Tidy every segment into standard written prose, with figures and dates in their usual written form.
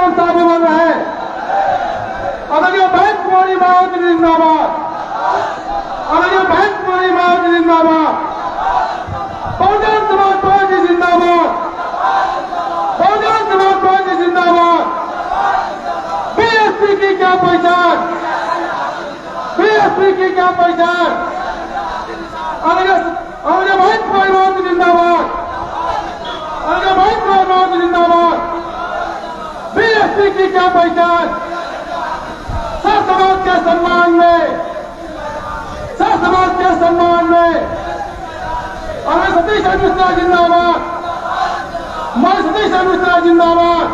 जिलाम साहब अमर रहे। आदरणीय बहन कुमारी मायावती जिंदाबाद। आदरणीय बहन कुमारी मायावती जिंदाबाद। बहुजन समाज पार्टी जिंदाबाद। बहुजन समाज पार्टी जिंदाबाद। बीएसपी की क्या पहचान, बीएसपी की क्या पहचान। आदरणीय बहन कुमारी मायावती जिंदाबाद। आदरणीय बहन कुमारी मायावती जिंदाबाद। बीएसपी की क्या पहचान। सर समाज के सम्मान में, सर समाज के सम्मान में आदरणीय सतीश मिश्रा जिंदाबाद। हमारे सतीश मिश्रा जिंदाबाद।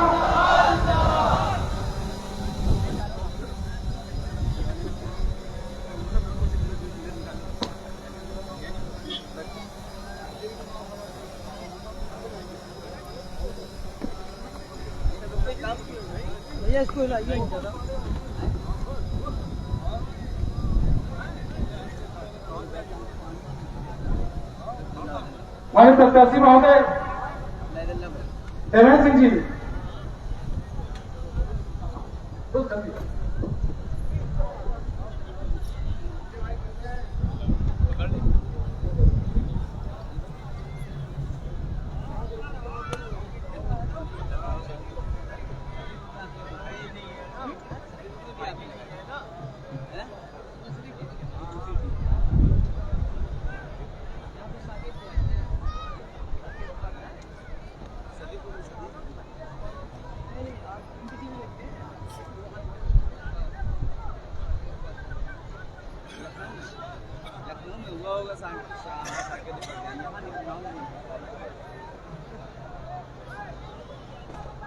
भैया इसको लाइए। हमारे प्रत्याशी महोदय देवेंद्र सिंह जी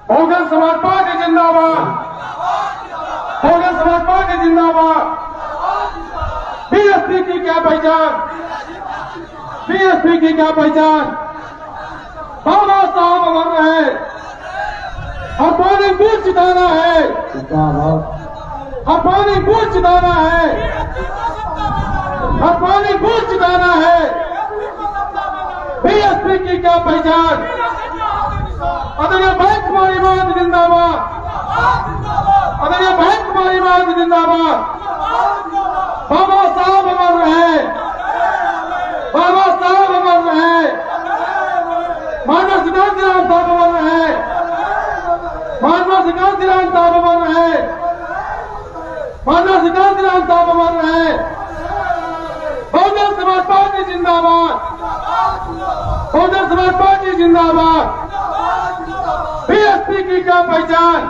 बहुजन समाज पार्टी जिंदाबाद। बहुजन समाज पार्टी जिंदाबाद। बीएसपी की क्या पहचान, बीएसपी की क्या पहचान। बाबा साहब अमर रहे। हर पानी बूथ जिताना है, हर पानी बूथ जिताना है, हर पानी बूथ जिताना है। बीएसपी की क्या पहचान। आदरणीय बहन कुमारी मायावती जिंदाबाद। आदरणीय बहन कुमारी मायावती जिंदाबाद। बाबा साहब अमर रहे। बाबा साहब अमर रहे। मानव सिद्धांत राम साहब अमर रहे। मानव सिद्धांत राम साहब अमर रहे। मानव सिद्धांत राम साहब अमर रहे। बहुजन समाज पार्टी जिंदाबाद। बहुजन समाज पार्टी जिंदाबाद। बीएसपी की क्या पहचान।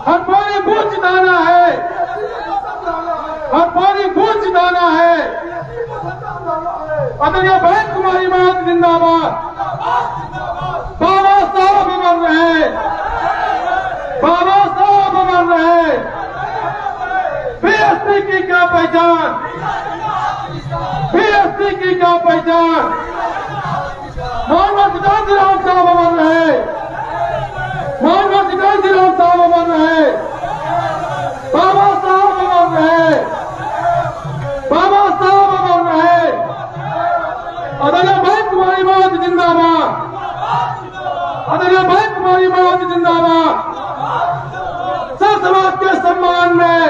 हर पानी बूथ जिताना है, हर पानी बूथ जिताना है। आदरणीय बहन कुमारी मायावती जिंदाबाद। बाबा साहब अमर रहे। बाबा साहब अमर रहे। बीएसपी की क्या पहचान। बीएसपी की क्या पहचान। मोहम्मद सिद्धांत राम साहब अमर रहे। मोहम्मद सिद्धांत राम साहब अमर रहे। बाबा साहब अमर रहे। बाबा साहब अमर रहे। आदरणीय बहन कुमारी मायावती जिंदाबाद। आदरणीय बहन कुमारी मायावती जिंदाबाद। सर समाज के सम्मान में,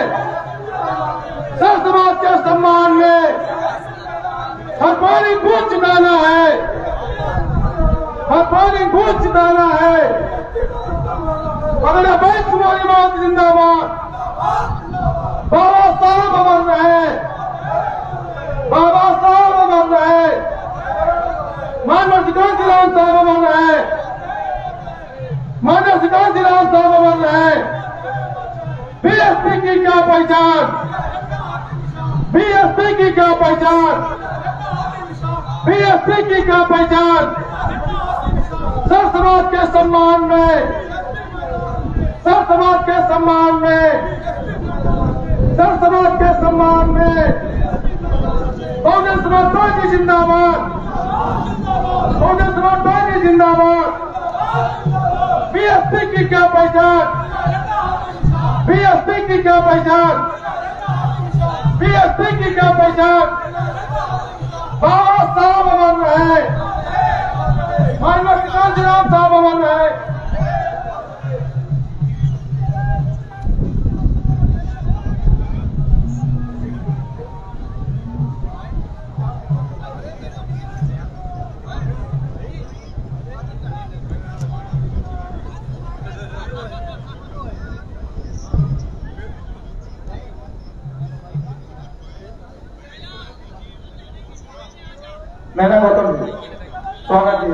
सर समाज के सम्मान में हर पानी बूथ जिताना है, हर पानी बूथ जिताना है। आदरणीय बहन कुमारी मायावती जिंदाबाद। बाबा साहब अमर रहे। बाबा साहब अमर रहे। मानव सिद्धांत राम साहब अमर रहे। मानव सिद्धांत राम साहब अमर रहे। बीएसपी की क्या पहचान। बीएसपी की क्या पहचान। बीएसपी की क्या पहचान। सर समाज के सम्मान में, सर समाज के सम्मान में, सर समाज के सम्मान में बहुजन समाज पार्टी जिंदाबाद। बहुजन समाज पार्टी जिंदाबाद। बीएसपी की क्या पहचान। बीएसपी की क्या पहचान। बीएसपी की क्या पहचान। बाबा साहब अमर रहे। मानव सिद्धांत राम साहब अमर रहे। नैना गौतम जी, स्वागत जी,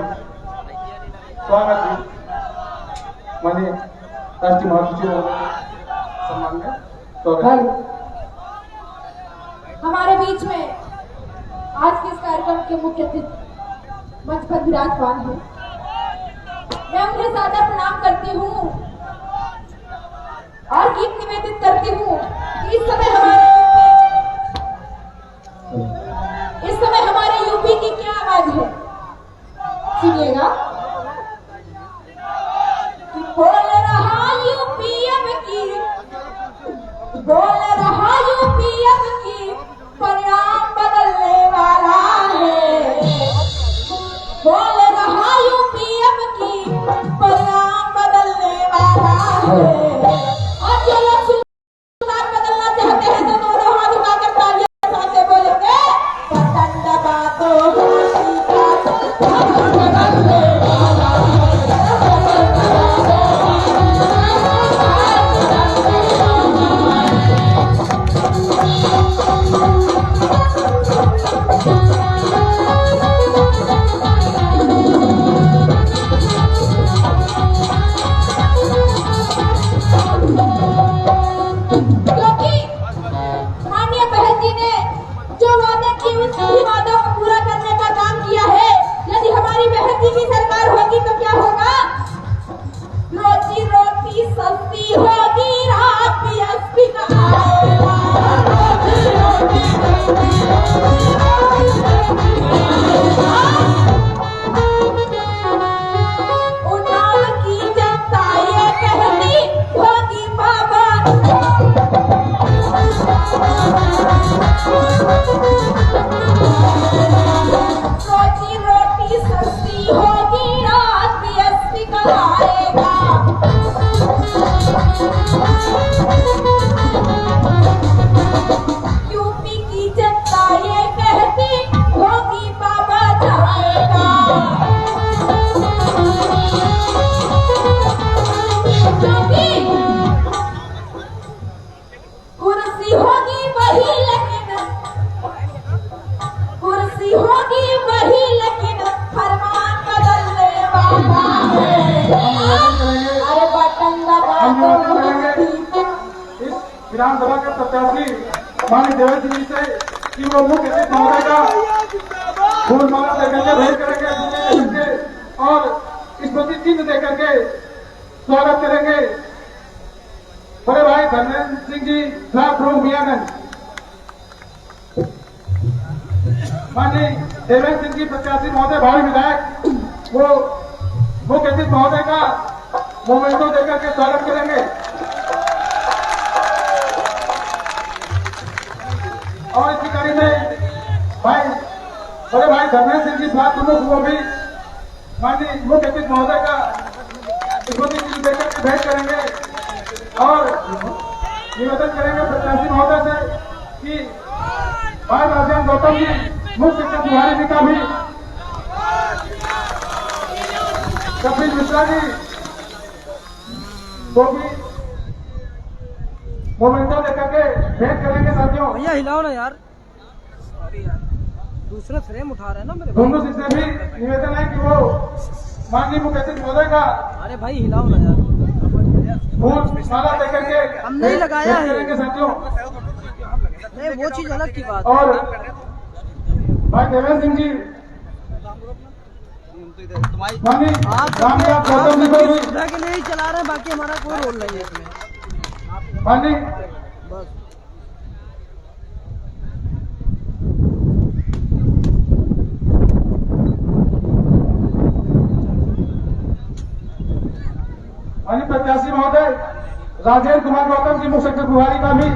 स्वागत जी। माननीय राष्ट्रीय महासचिव सम्मान में स्वागत। हमारे बीच में आज के इस कार्यक्रम के मुख्य अतिथि मंच पर विराजमान है। मैं उन्हें सादर प्रणाम करती हूँ और गीत निवेदित करती हूँ। इस समय हमारे यूपी की क्या आवाज है, सुनिएगा। बोल रहा यूपीएम की, बोल रहा यूपीएम की, परिणाम बदलने वाला है। बोल रहा यूपीएम की, परिणाम बदलने वाला है। और जो लोग सुधार बदलना चाहते हैं तो दोनों हाथ उठाकर तालियों के साथ से बोलेंगे, बटन दबा दो हाथी का बदलने वाला है। विधानसभा के प्रत्याशी माननीय देवेंद्र जी से कि वो मुख्य अतिथि महोदय का फूल माला देकर के भेंट करेंगे और स्मृति चिन्ह देकर के स्वागत करेंगे। बड़े भाई धर्मेंद्र सिंह जी, फ्लैग फ्रॉम मियागंज। माननीय देवेंद्र सिंह जी प्रत्याशी महोदय भावी विधायक वो मुख्य अतिथि महोदय का मोमेंटो देकर के स्वागत करेंगे। और इसी कड़ी में बड़े भाई धर्मेंद्र सिंह जी ब्लॉक प्रमुख वो भी माननीय मुख्य अतिथि महोदय का स्मृति चिन्ह देकर के भेंट करेंगे और निवेदन करेंगे प्रत्याशी महोदय से कि भाई राजेंद्र गौतम जी मुख्य अतिथि बिहारी जी का भी कपिल मिश्रा जी को भी मोमेंटो देकर के भेंट करेंगे। साथियों भैया हिलाओ ना यार, सॉरी यार, दूसरा फ्रेम उठा रहे हैं ना मेरे दोनों से भी निवेदन है कि वो माननीय मुख्य अतिथि महोदय का अरे भाई हिलाओ ना यार, फूल माला देकर के हम नहीं लगाया है करेंगे। साथियों नहीं, वो चीज अलग की बात और भाई देवेंद्र सिंह जी माननीय रामदास गौतम जी को भी सुविधा के लिए ही चला रहे हैं, बाकी हमारा कोई रोल नहीं है इसमें। माननीय बस माननीय प्रत्याशी महोदय राजेंद्र कुमार गौतम जी मुख्य सचिव बुहारी का भी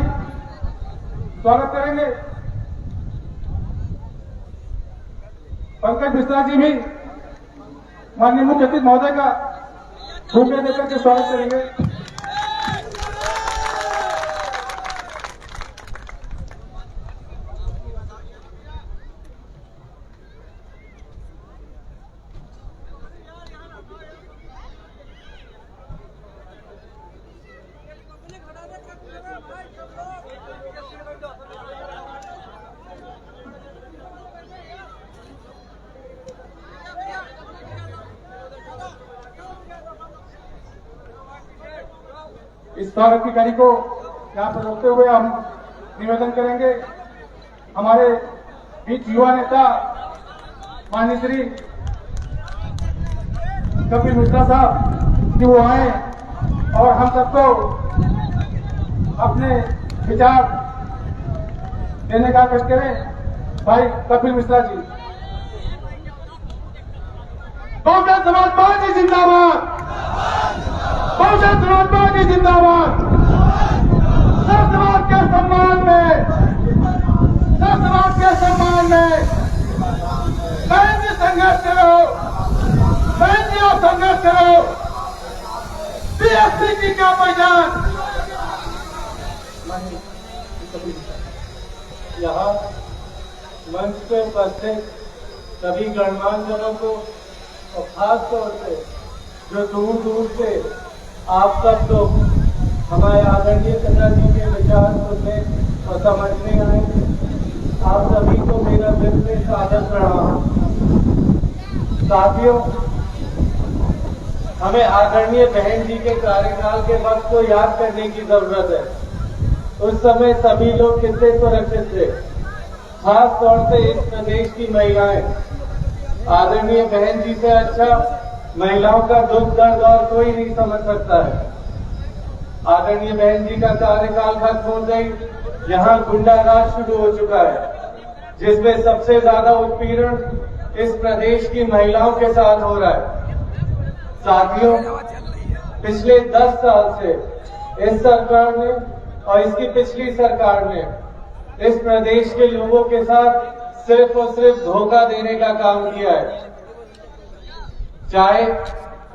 स्वागत करेंगे। पंकज मिश्रा जी भी माननीय मुख्य अतिथि महोदय का बुके देकर के स्वागत करेंगे। इस स्वागत की कड़ी को यहाँ पर रोकते हुए हम निवेदन करेंगे हमारे बीच युवा नेता माननीय श्री कपिल मिश्रा साहब कि वो आए और हम सबको अपने विचार देने का कष्ट करें। भाई कपिल मिश्रा जी। बहुजन समाज पार्टी जिंदाबाद, बहुजन समाज पार्टी जिंदाबाद। सब समाज के सम्मान में, सब समाज के सम्मान में बहन जी संघर्ष करो, बहन जी आप संघर्ष करो। बीएसपी की क्या पहचान। यहाँ मंच पे उपस्थित सभी गणमान्य जनों को और खास तौर से जो दूर दूर से आप सब लोग हमारे आदरणीय कन्या जी के विचार सुनने और समझने आए, आप सभी को मेरा दिल से सादर प्रणाम। साथियों, हमें आदरणीय बहन जी के कार्यकाल के वक्त को याद करने की जरूरत है। उस समय सभी लोग कितने सुरक्षित थे, खास तौर से इस प्रदेश की महिलाएं। आदरणीय बहन जी से अच्छा महिलाओं का दुख दर्द और कोई नहीं समझ सकता है। आदरणीय बहन जी का कार्यकाल खत्म हो गई, यहाँ गुंडाराज शुरू हो चुका है, जिसमें सबसे ज्यादा उत्पीड़न इस प्रदेश की महिलाओं के साथ हो रहा है। साथियों, पिछले 10 साल से इस सरकार ने और इसकी पिछली सरकार ने इस प्रदेश के लोगों के साथ सिर्फ और सिर्फ धोखा देने का काम किया है। चाहे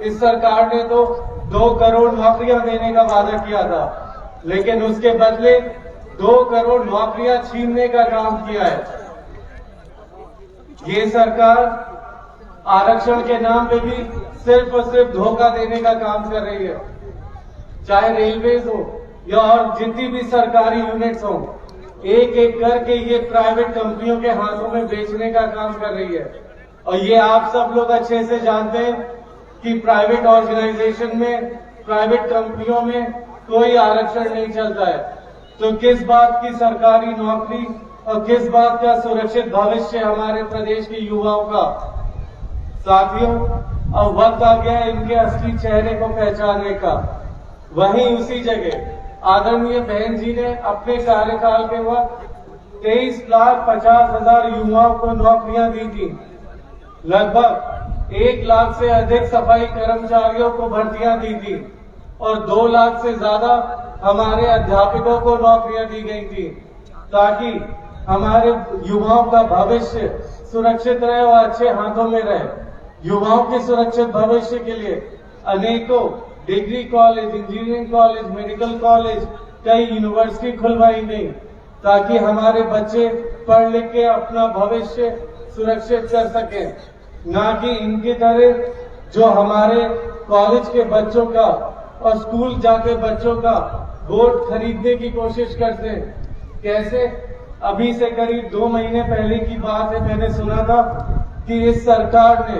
इस सरकार ने तो 2 करोड़ नौकरियां देने का वादा किया था, लेकिन उसके बदले 2 करोड़ नौकरियां छीनने का काम किया है। ये सरकार आरक्षण के नाम पे भी सिर्फ और सिर्फ धोखा देने का काम कर रही है। चाहे रेलवेज हो या और जितनी भी सरकारी यूनिट्स हो, एक एक करके ये प्राइवेट कंपनियों के हाथों में बेचने का काम कर रही है। और ये आप सब लोग अच्छे से जानते हैं कि प्राइवेट ऑर्गेनाइजेशन में, प्राइवेट कंपनियों में कोई आरक्षण नहीं चलता है। तो किस बात की सरकारी नौकरी और किस बात का सुरक्षित भविष्य हमारे प्रदेश के युवाओं का। साथियों, अब वक्त आ गया है इनके असली चेहरे को पहचानने का। वहीं उसी जगह आदरणीय बहन जी ने अपने कार्यकाल के वक्त 23,50,000 युवाओं को नौकरियां दी थी। लगभग 1 लाख से अधिक सफाई कर्मचारियों को भर्तियां दी थी और 2 लाख से ज्यादा हमारे अध्यापकों को नौकरियां दी गई थी, ताकि हमारे युवाओं का भविष्य सुरक्षित रहे और अच्छे हाथों में रहे। युवाओं के सुरक्षित भविष्य के लिए अनेकों degree college, engineering college, medical college, कई यूनिवर्सिटी खुलवाई गई, ताकि हमारे बच्चे पढ़ लिख के अपना भविष्य सुरक्षित कर सकें। ना कि इनकी तरह जो हमारे कॉलेज के बच्चों का और स्कूल जाते बच्चों का वोट खरीदने की कोशिश करते हैं। कैसे? अभी से करीब 2 महीने पहले की बात है, मैंने सुना था कि इस सरकार ने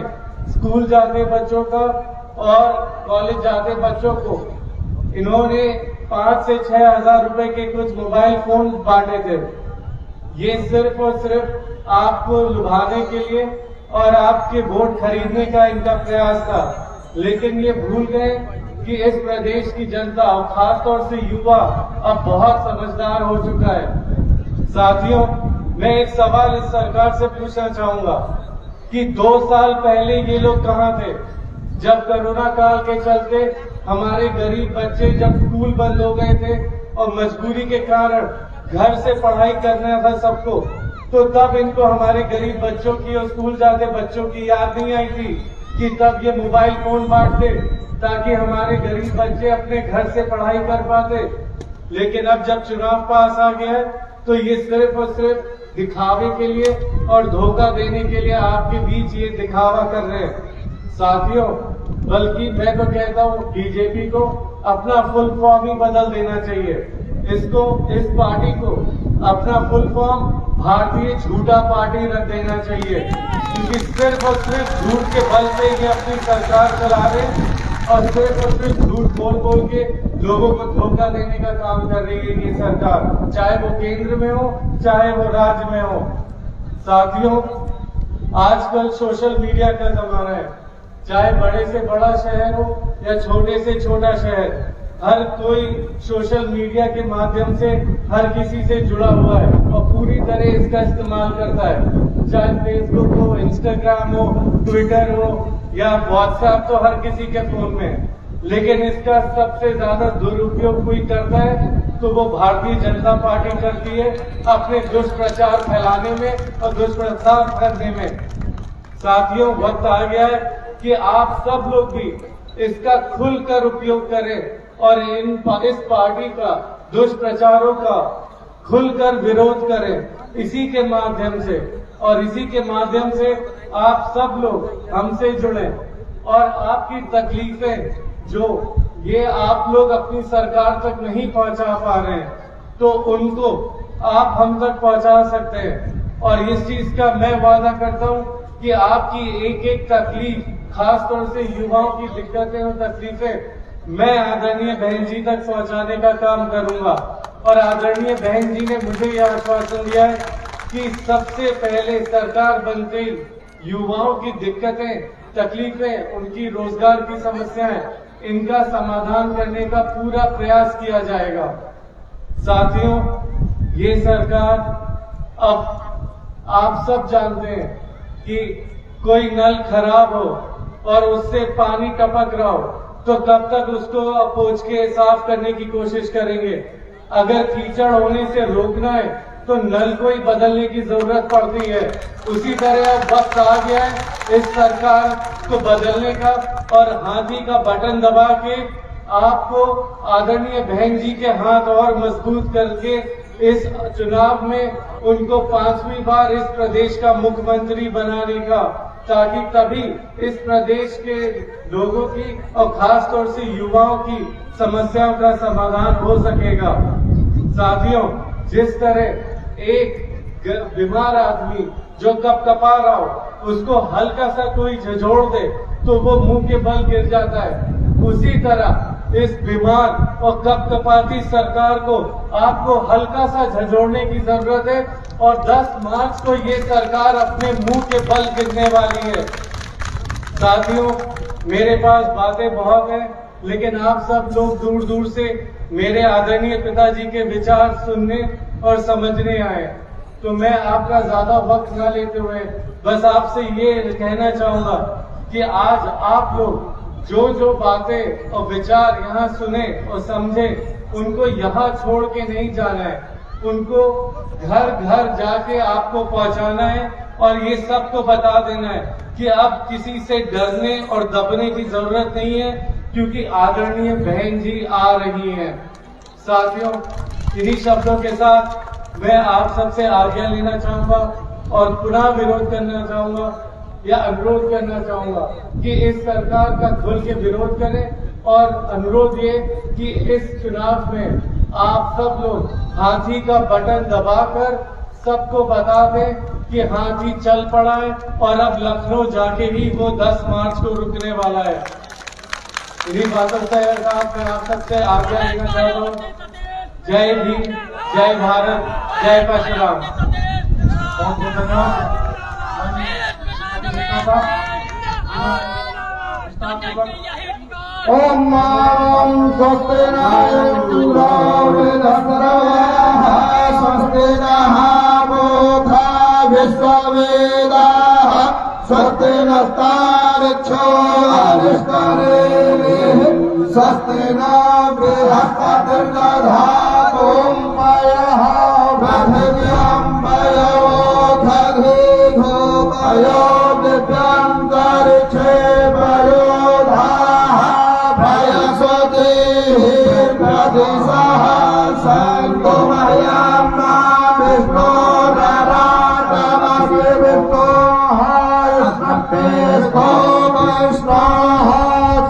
स्कूल जाते बच्चों का और कॉलेज जाते बच्चों को इन्होंने 5 से 6 हजार रुपए के कुछ मोबाइल फोन बांटे थे। ये सिर्फ और सिर्फ आपको लुभाने के लिए और आपके वोट खरीदने का इनका प्रयास था। लेकिन ये भूल गए कि इस प्रदेश की जनता और खासतौर से युवा अब बहुत समझदार हो चुका है। साथियों, मैं एक सवाल इस सरकार से पूछना चाहूंगा कि 2 साल पहले ये लोग कहां थे, जब कोरोना काल के चलते हमारे गरीब बच्चे जब स्कूल बंद हो गए थे और मजबूरी के कारण घर से पढ़ाई करना था सबको, तो तब इनको हमारे गरीब बच्चों की और स्कूल जाते बच्चों की याद नहीं आई थी कि तब ये मोबाइल फोन बांटते ताकि हमारे गरीब बच्चे अपने घर से पढ़ाई कर पाते। लेकिन अब जब चुनाव पास आ गया है तो ये सिर्फ और सिर्फ दिखावे के लिए और धोखा देने के लिए आपके बीच ये दिखावा कर रहे हैं। साथियों, बल्कि मैं तो कहता हूँ बीजेपी को अपना फुल फॉर्म ही बदल देना चाहिए। इसको, इस पार्टी को अपना फुल फॉर्म भारतीय झूठा पार्टी रख देना चाहिए, क्योंकि सिर्फ और सिर्फ झूठ के बल पे ये अपनी सरकार चला रहे। और सिर्फ झूठ बोल के लोगों को धोखा देने का काम कर रही है ये सरकार, चाहे वो केंद्र में हो चाहे वो राज्य में हो। साथियों, आजकल सोशल मीडिया का जमाना है, चाहे बड़े से बड़ा शहर हो या छोटे से छोटा शहर, हर कोई सोशल मीडिया के माध्यम से हर किसी से जुड़ा हुआ है और पूरी तरह इसका इस्तेमाल करता है। चाहे फेसबुक हो, इंस्टाग्राम हो, ट्विटर हो या व्हाट्सएप, तो हर किसी के फोन में है। लेकिन इसका सबसे ज्यादा दुरुपयोग कोई करता है तो वो भारतीय जनता पार्टी करती है अपने दुष्प्रचार फैलाने में और दुष्प्रचार करने में। साथियों, वक्त आ गया है कि आप सब लोग भी इसका खुलकर उपयोग करें और इस पार्टी का दुष्प्रचारों का खुलकर विरोध करें इसी के माध्यम से, और इसी के माध्यम से आप सब लोग हमसे जुड़े और आपकी तकलीफें जो ये आप लोग अपनी सरकार तक नहीं पहुंचा पा रहे हैं तो उनको आप हम तक पहुंचा सकते हैं। और इस चीज का मैं वादा करता हूं कि आपकी एक एक तकलीफ, खासतौर से युवाओं की दिक्कतें और तकलीफें, मैं आदरणीय बहन जी तक पहुंचाने का काम करूंगा। और आदरणीय बहन जी ने मुझे यह आश्वासन दिया है कि सबसे पहले सरकार बनते ही युवाओं की दिक्कतें, तकलीफें, उनकी रोजगार की समस्याएं, इनका समाधान करने का पूरा प्रयास किया जाएगा। साथियों, ये सरकार, अब आप सब जानते हैं कि कोई नल खराब हो और उससे पानी टपक रहा हो तो कब तक उसको पोंछ के साफ करने की कोशिश करेंगे। अगर कीचड़ होने से रोकना है तो नल को ही बदलने की जरूरत पड़ती है। उसी तरह अब वक्त आ गया है इस सरकार को बदलने का और हाथी का बटन दबा के आपको आदरणीय बहन जी के हाथ और मजबूत करके इस चुनाव में उनको 5वीं बार इस प्रदेश का मुख्यमंत्री बनाने का, ताकि तभी इस प्रदेश के लोगों की और खास तौर से युवाओं की समस्याओं का समाधान हो सकेगा। साथियों, जिस तरह एक बीमार आदमी जो कपकपा रहा हो उसको हल्का सा कोई झंझोड़ दे तो वो मुंह के बल गिर जाता है, उसी तरह इस बीमार और कपकपाती सरकार को आपको हल्का सा झंझोड़ने की जरूरत है और 10 मार्च को ये सरकार अपने मुंह के बल गिरने वाली है। साथियों, मेरे पास बातें बहुत हैं, लेकिन आप सब लोग दूर दूर से मेरे आदरणीय पिताजी के विचार सुनने और समझने आए, तो मैं आपका ज्यादा वक्त न लेते हुए बस आपसे ये कहना चाहूंगा कि आज आप लोग जो जो बातें और विचार यहाँ सुने और समझे उनको यहाँ छोड़ के नहीं जाना है, उनको घर घर जाके आपको पहुंचाना है और ये सबको बता देना है कि अब किसी से डरने और दबने की जरूरत नहीं है, क्योंकि आदरणीय बहन जी आ रही हैं। साथियों, इन्हीं शब्दों के साथ मैं आप सबसे आज्ञा लेना चाहूंगा और पुनः विरोध करना चाहूंगा या अनुरोध करना चाहूंगा कि इस सरकार का खुल के विरोध करें और अनुरोध ये कि इस चुनाव में आप सब लोग हाथी का बटन दबाकर सबको बता दें कि हाथी चल पड़ा है और अब लखनऊ जाके ही वो 10 मार्च को रुकने वाला है। इन्हीं बातों से मैं आप सबसे आज्ञा लेना चाहता हूँ। जय भीम, जय भारत, जय परशुराम। बहुत बहुत धन्यवाद। ओम स्वस्ति स्वस्ति नूथा विश्ववेदाः स्वस्ति नस्तारिक्षो स्वस्ति न बृहस्पतिर्दधातु पयः पृथिव्यां पयोधधिधो पयो दिव्यान्तरिक्षे पयोधाः पयस्वतिः प्रतिशः सन्तो मह्यं विष्णोरराटमसि विष्णोः विष्णो वैष्णवः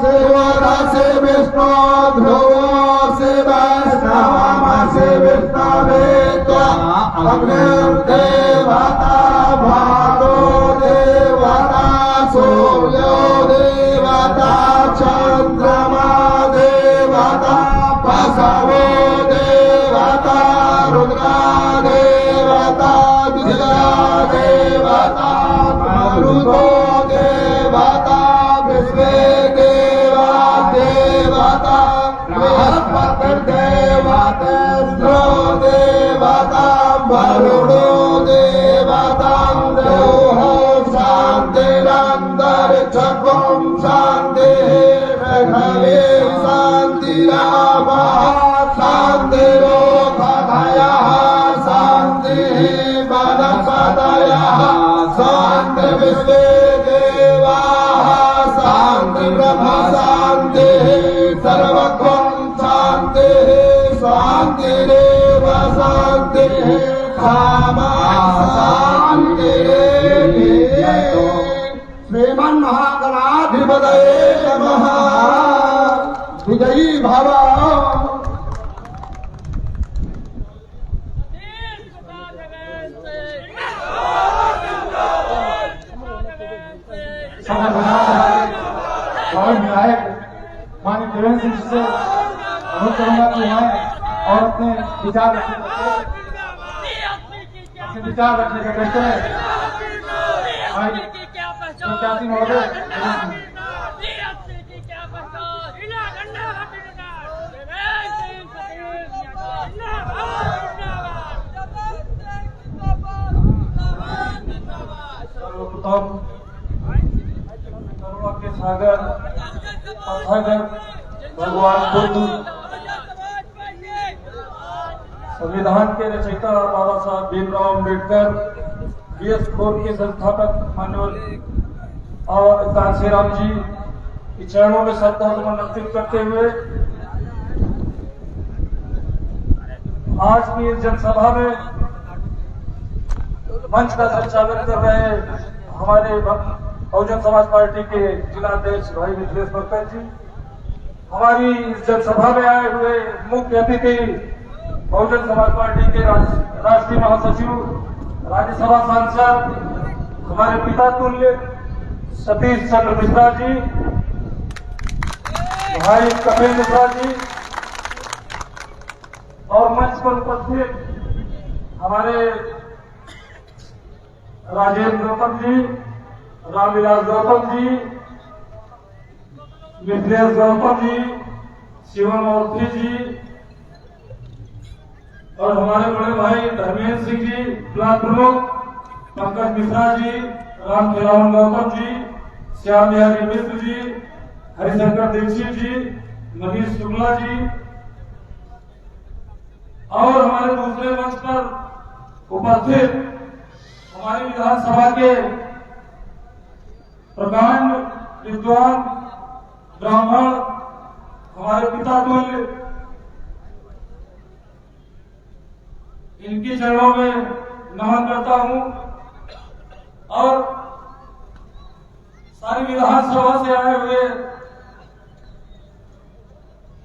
शिवरसि विष्णो ध्रुवोऽसि वैष्णवमसि विष्णवे त्वम् अग्निर्देवता भागो देवता सूर्यो देवता चन्द्र शांति पृथिवी शान्तिरापः शान्तिरोषधयः शान्तिः वनस्पतयः शान्तिर्विश्वे देवाः शान्तिर्ब्रह्म शान्तिः सर्वत्वं शान्तिः शान्तिरेव शान्तिः सामा शान्तिरेव। श्रीमन्महागणाधिपतये नमः। विजयी भव। विधायक माननीय देवेंद्र सिंह से अनुरोध करूंगा कि आए और अपने विचार रखने का कहते हैं प्रत्याशी महोदय। करुणा के सागर अथागर भगवान बुद्ध, संविधान के रचयिता बाबा साहब भीमराव अम्बेडकर, बीएस फोर के संस्थापक माननीय और कांशीराम जी के चरणों में श्रद्धा सुमन अर्पित करते हुए आज की इस जनसभा में मंच का संचालन कर रहे हमारे बहुजन समाज पार्टी के जिला अध्यक्ष भाई मिथिलेश पंकज जी, हमारी इस जनसभा में आए हुए मुख्य अतिथि बहुजन समाज पार्टी के राष्ट्रीय महासचिव, राज्यसभा सांसद, हमारे पिता तुल्य सतीश चंद्र मिश्रा जी, भाई कपिल मिश्रा जी, और मंच पर उपस्थित हमारे राजेंद्र गौतम जी, रामविलास गौतम जी, मिथिलेश गौतम जी, शिवम अवस्थी जी, और हमारे बड़े भाई धर्मेंद्र सिंह जी ब्लॉक प्रमुख, पंकज मिश्रा जी, राम खिलावन गौतम जी, श्याम बिहारी मिश्र जी, हरिशंकर दीक्षित जी, मनीष शुक्ला जी, और हमारे दूसरे मंच पर उपस्थित हमारी विधानसभा के प्रकांड विद्वान ब्राह्मण, हमारे पिता तुल्य, इनके चरणों में नमन करता हूं और सारी विधानसभा से आए हुए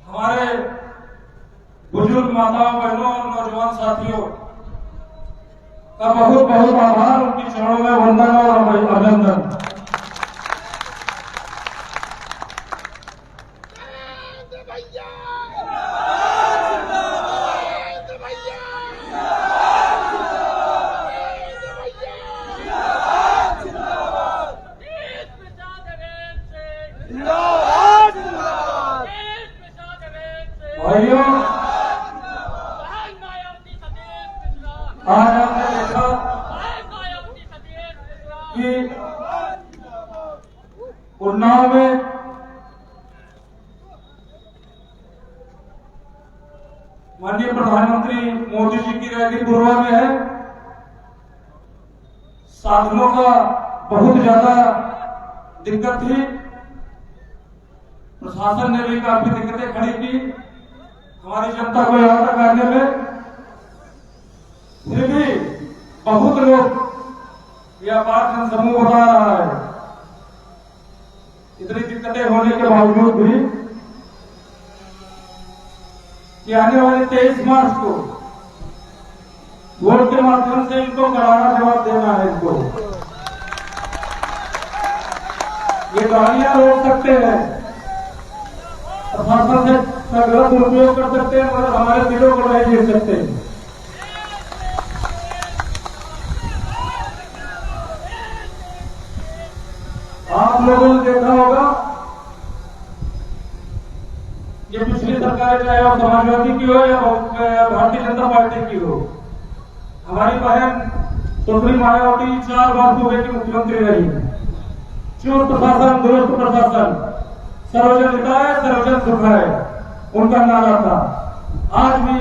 हमारे बुजुर्ग माताओं बहनों और नौजवान साथियों का बहुत बहुत आभार, उनके चरणों में वंदन और अभिनंदन। भाइयों, आज हमने देखा कि उन्नाव में माननीय प्रधानमंत्री मोदी जी की रैली पूर्वा में है। साधनों का बहुत ज्यादा दिक्कत थी, प्रशासन ने भी काफी दिक्कतें खड़ी की हमारी जनता को यहां तक आने में। फिर भी बहुत लोग व्यापार समूह बता रहा है, इतनी दिक्कतें होने के बावजूद भी, कि आने वाले 23 मार्च को वोट के माध्यम से इनको करारा जवाब देना है। इनको ये गाड़ियां रोक सकते हैं, प्रशासन से गलत दुरुपयोग कर सकते हैं, मगर हमारे दिलों को नहीं जीत सकते। आप लोगों ने देखा होगा ये पिछली सरकार चाहे वो समाजवादी की हो या भारतीय जनता पार्टी की हो, हमारी बहन सुश्री मायावती 4 बार सूबे की मुख्यमंत्री रही, चुस्त प्रशासन, दुरुस्त प्रशासन, सर्वजन हिताय सर्वजन सुखाय, उनका नारा था। आज भी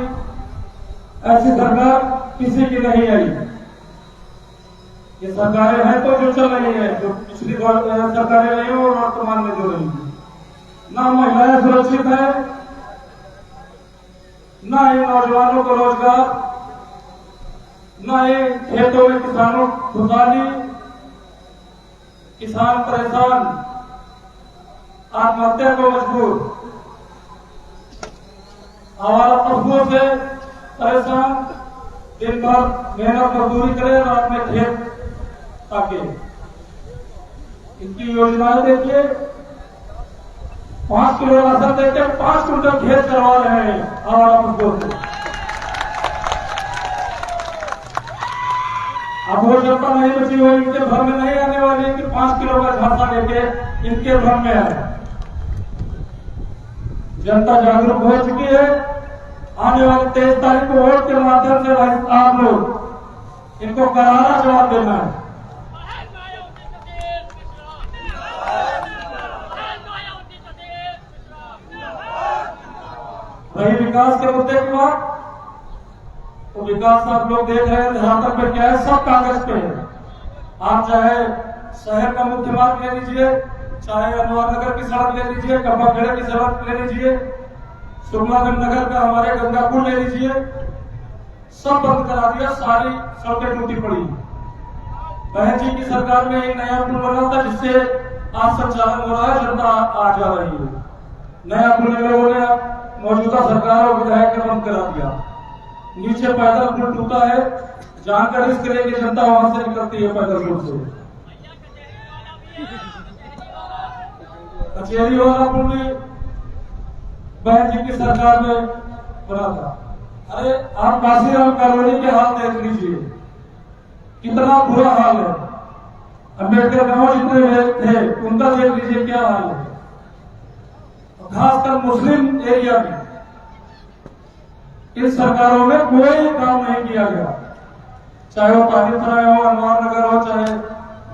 ऐसी सरकार किसी की नहीं आई। ये सरकारें हैं तो जो चल रही है, जो पिछली सरकारें रही और वर्तमान में जो रही है, ना महिलाएं सुरक्षित है, ना ही नौजवानों को रोजगार, ना ही खेतों में किसानों खुशहाली, किसान परेशान, आत्महत्या को मजबूर, आवारा पशुओं से परेशान, दिन भर मेहनत मजदूरी करे, रात में खेत ताकि। इनकी योजनाएं देखिए, 5 किलो राशन देकर 5 क्विंटल खेत करवा रहे हैं आवारा पशुओं से। अब वो जनता नहीं बची हो, इनके घर में नहीं आने वाली कि 5 किलो का झांसा लेके इनके घर में आए। जनता जागरूक हो चुकी है। आने वाली 23 तारीख को वोट के माध्यम से आप लोग इनको करारा जवाब देना है। रही विकास के मुद्दे की बात, तो विकास आप लोग देख रहे हैं धरातल पे क्या है, सब कागज पे है। आप चाहे शहर का मुख्य मार्ग ले लीजिए, चाहे अनवर नगर की सड़क ले लीजिए, कब्बाखेड़ा की सड़क ले लीजिए, शुक्लागंज नगर का हमारे गंगा पुल ले लीजिए, सब बंद करा दिया, सारी सड़कें टूटी पड़ी। बहन जी की सरकार में एक नया पुल बना था जिससे आज संचालन हो रहा है, जनता आ जा रही है। नया पुल लोगों ने मौजूदा सरकार और विधायक ने बंद करा दिया। नीचे पैदल पुल टूटा है, जहां का रिस्क लेके जनता वहां से निकलती है पैदल पुल से। कचेरी वाला पुल भी बहन जी की सरकार में बना था। अरे आप काशीराम कॉलोनी के हाल देख लीजिए, कितना बुरा हाल है। अम्बेडकर गांव जितने लोग थे उनका देख लीजिए क्या हाल है। खासकर मुस्लिम एरिया में इन सरकारों में कोई काम नहीं किया गया, चाहे वो पाकिस्तान हो, अनवर नगर हो, चाहे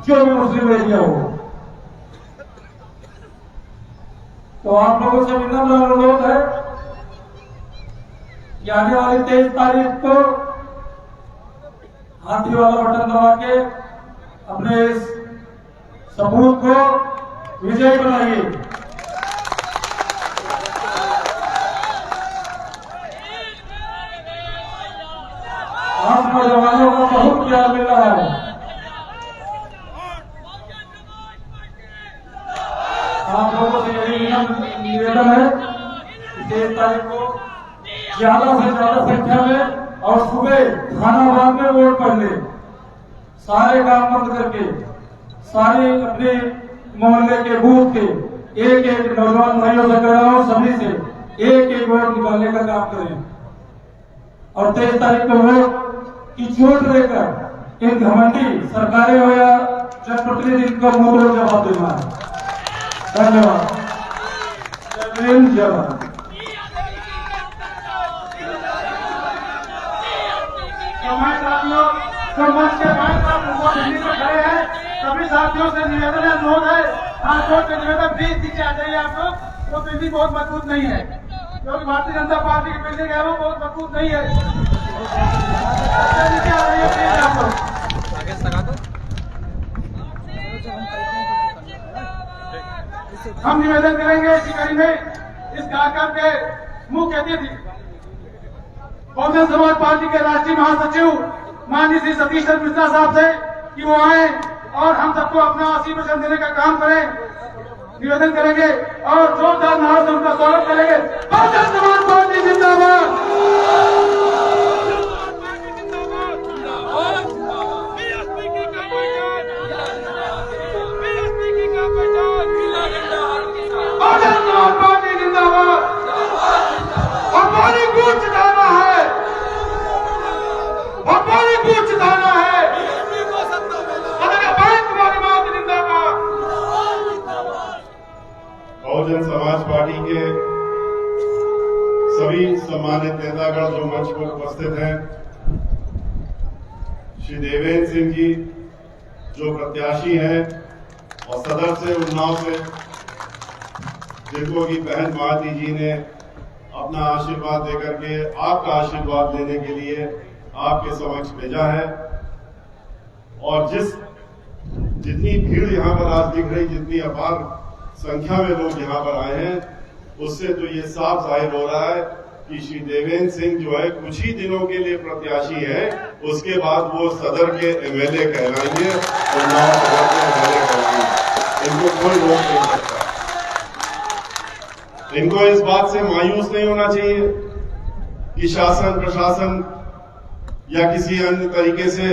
जो भी मुस्लिम एरिया हो। तो आप लोगों से विनम्र अनुरोध है कि आने वाली 23 तारीख को हाथी वाला बटन दबा के अपने इस सपूत को विजयी बनाइए। आप नौजवानों को बहुत प्यार मिल रहा है। आप लोगों से यही निवेदन है कि 23 तारीख को ज्यादा से ज्यादा संख्या में और सुबह थानाबाद में वोट पड़ने, सारे काम बंद करके सारे अपने मोहल्ले के बूथ के एक एक नौजवान भाइयों से कह रहा हूं, सभी से एक एक वोट निकालने का काम करें। और 23 तारीख को वोट की चोट लेकर इन घमंडी सरकारें हो या जनप्रतिनिधि को मुंह तोड़ जवाब देना है। धन्यवाद। जय हिंद, जय भारत। जो मंच के बाद दिल्ली में खड़े हैं, सभी साथियों से निवेदन है, अनुरोध है, हाथ जोड़ के निवेदन, प्लीज नीचे आ जाइए आप लोग। वो बिल्डिंग बहुत मजबूत नहीं है, क्योंकि भारतीय जनता पार्टी की बिल्डिंग है वो बहुत मजबूत नहीं है। नीचे आ जाइए प्लीज आप लोग। हम निवेदन करेंगे इसी कड़ी में इस कार्यक्रम के मुख्य अतिथि बहुजन समाज पार्टी के राष्ट्रीय महासचिव माननीय श्री सतीश चंद्र मिश्रा साहब से कि वो आए और हम सबको अपना आशीर्वाद देने का काम करें, निवेदन करेंगे और जोरदार नारों से उनका स्वागत करेंगे। बहुजन समाज पार्टी जिंदाबाद। बहुजन समाज पार्टी जिंदाबाद। और पानी कूच चढ़ाना है, और पानी कूच चढ़ाना है। बहुजन समाज पार्टी के सभी सम्मानित नेतागण जो मंच पर उपस्थित हैं, श्री देवेंद्र सिंह जी जो प्रत्याशी हैं और सदर से, उन्नाव से, जिनको की बहन मालती जी ने अपना आशीर्वाद देकर के आपका आशीर्वाद लेने के लिए आपके समक्ष भेजा है। और जितनी भीड़ यहाँ पर आज दिख रही, जितनी अपार संख्या में लोग यहाँ पर आए हैं, उससे तो ये साफ जाहिर हो रहा है कि श्री देवेंद्र सिंह जो है कुछ ही दिनों के लिए प्रत्याशी है, उसके बाद वो सदर के एमएलए कहलाएंगे और नाम सदर के एमएलए कहलाएंगे। इनको कोई रोक नहीं सकता। इनको इस बात से मायूस नहीं होना चाहिए कि शासन प्रशासन या किसी अन्य तरीके से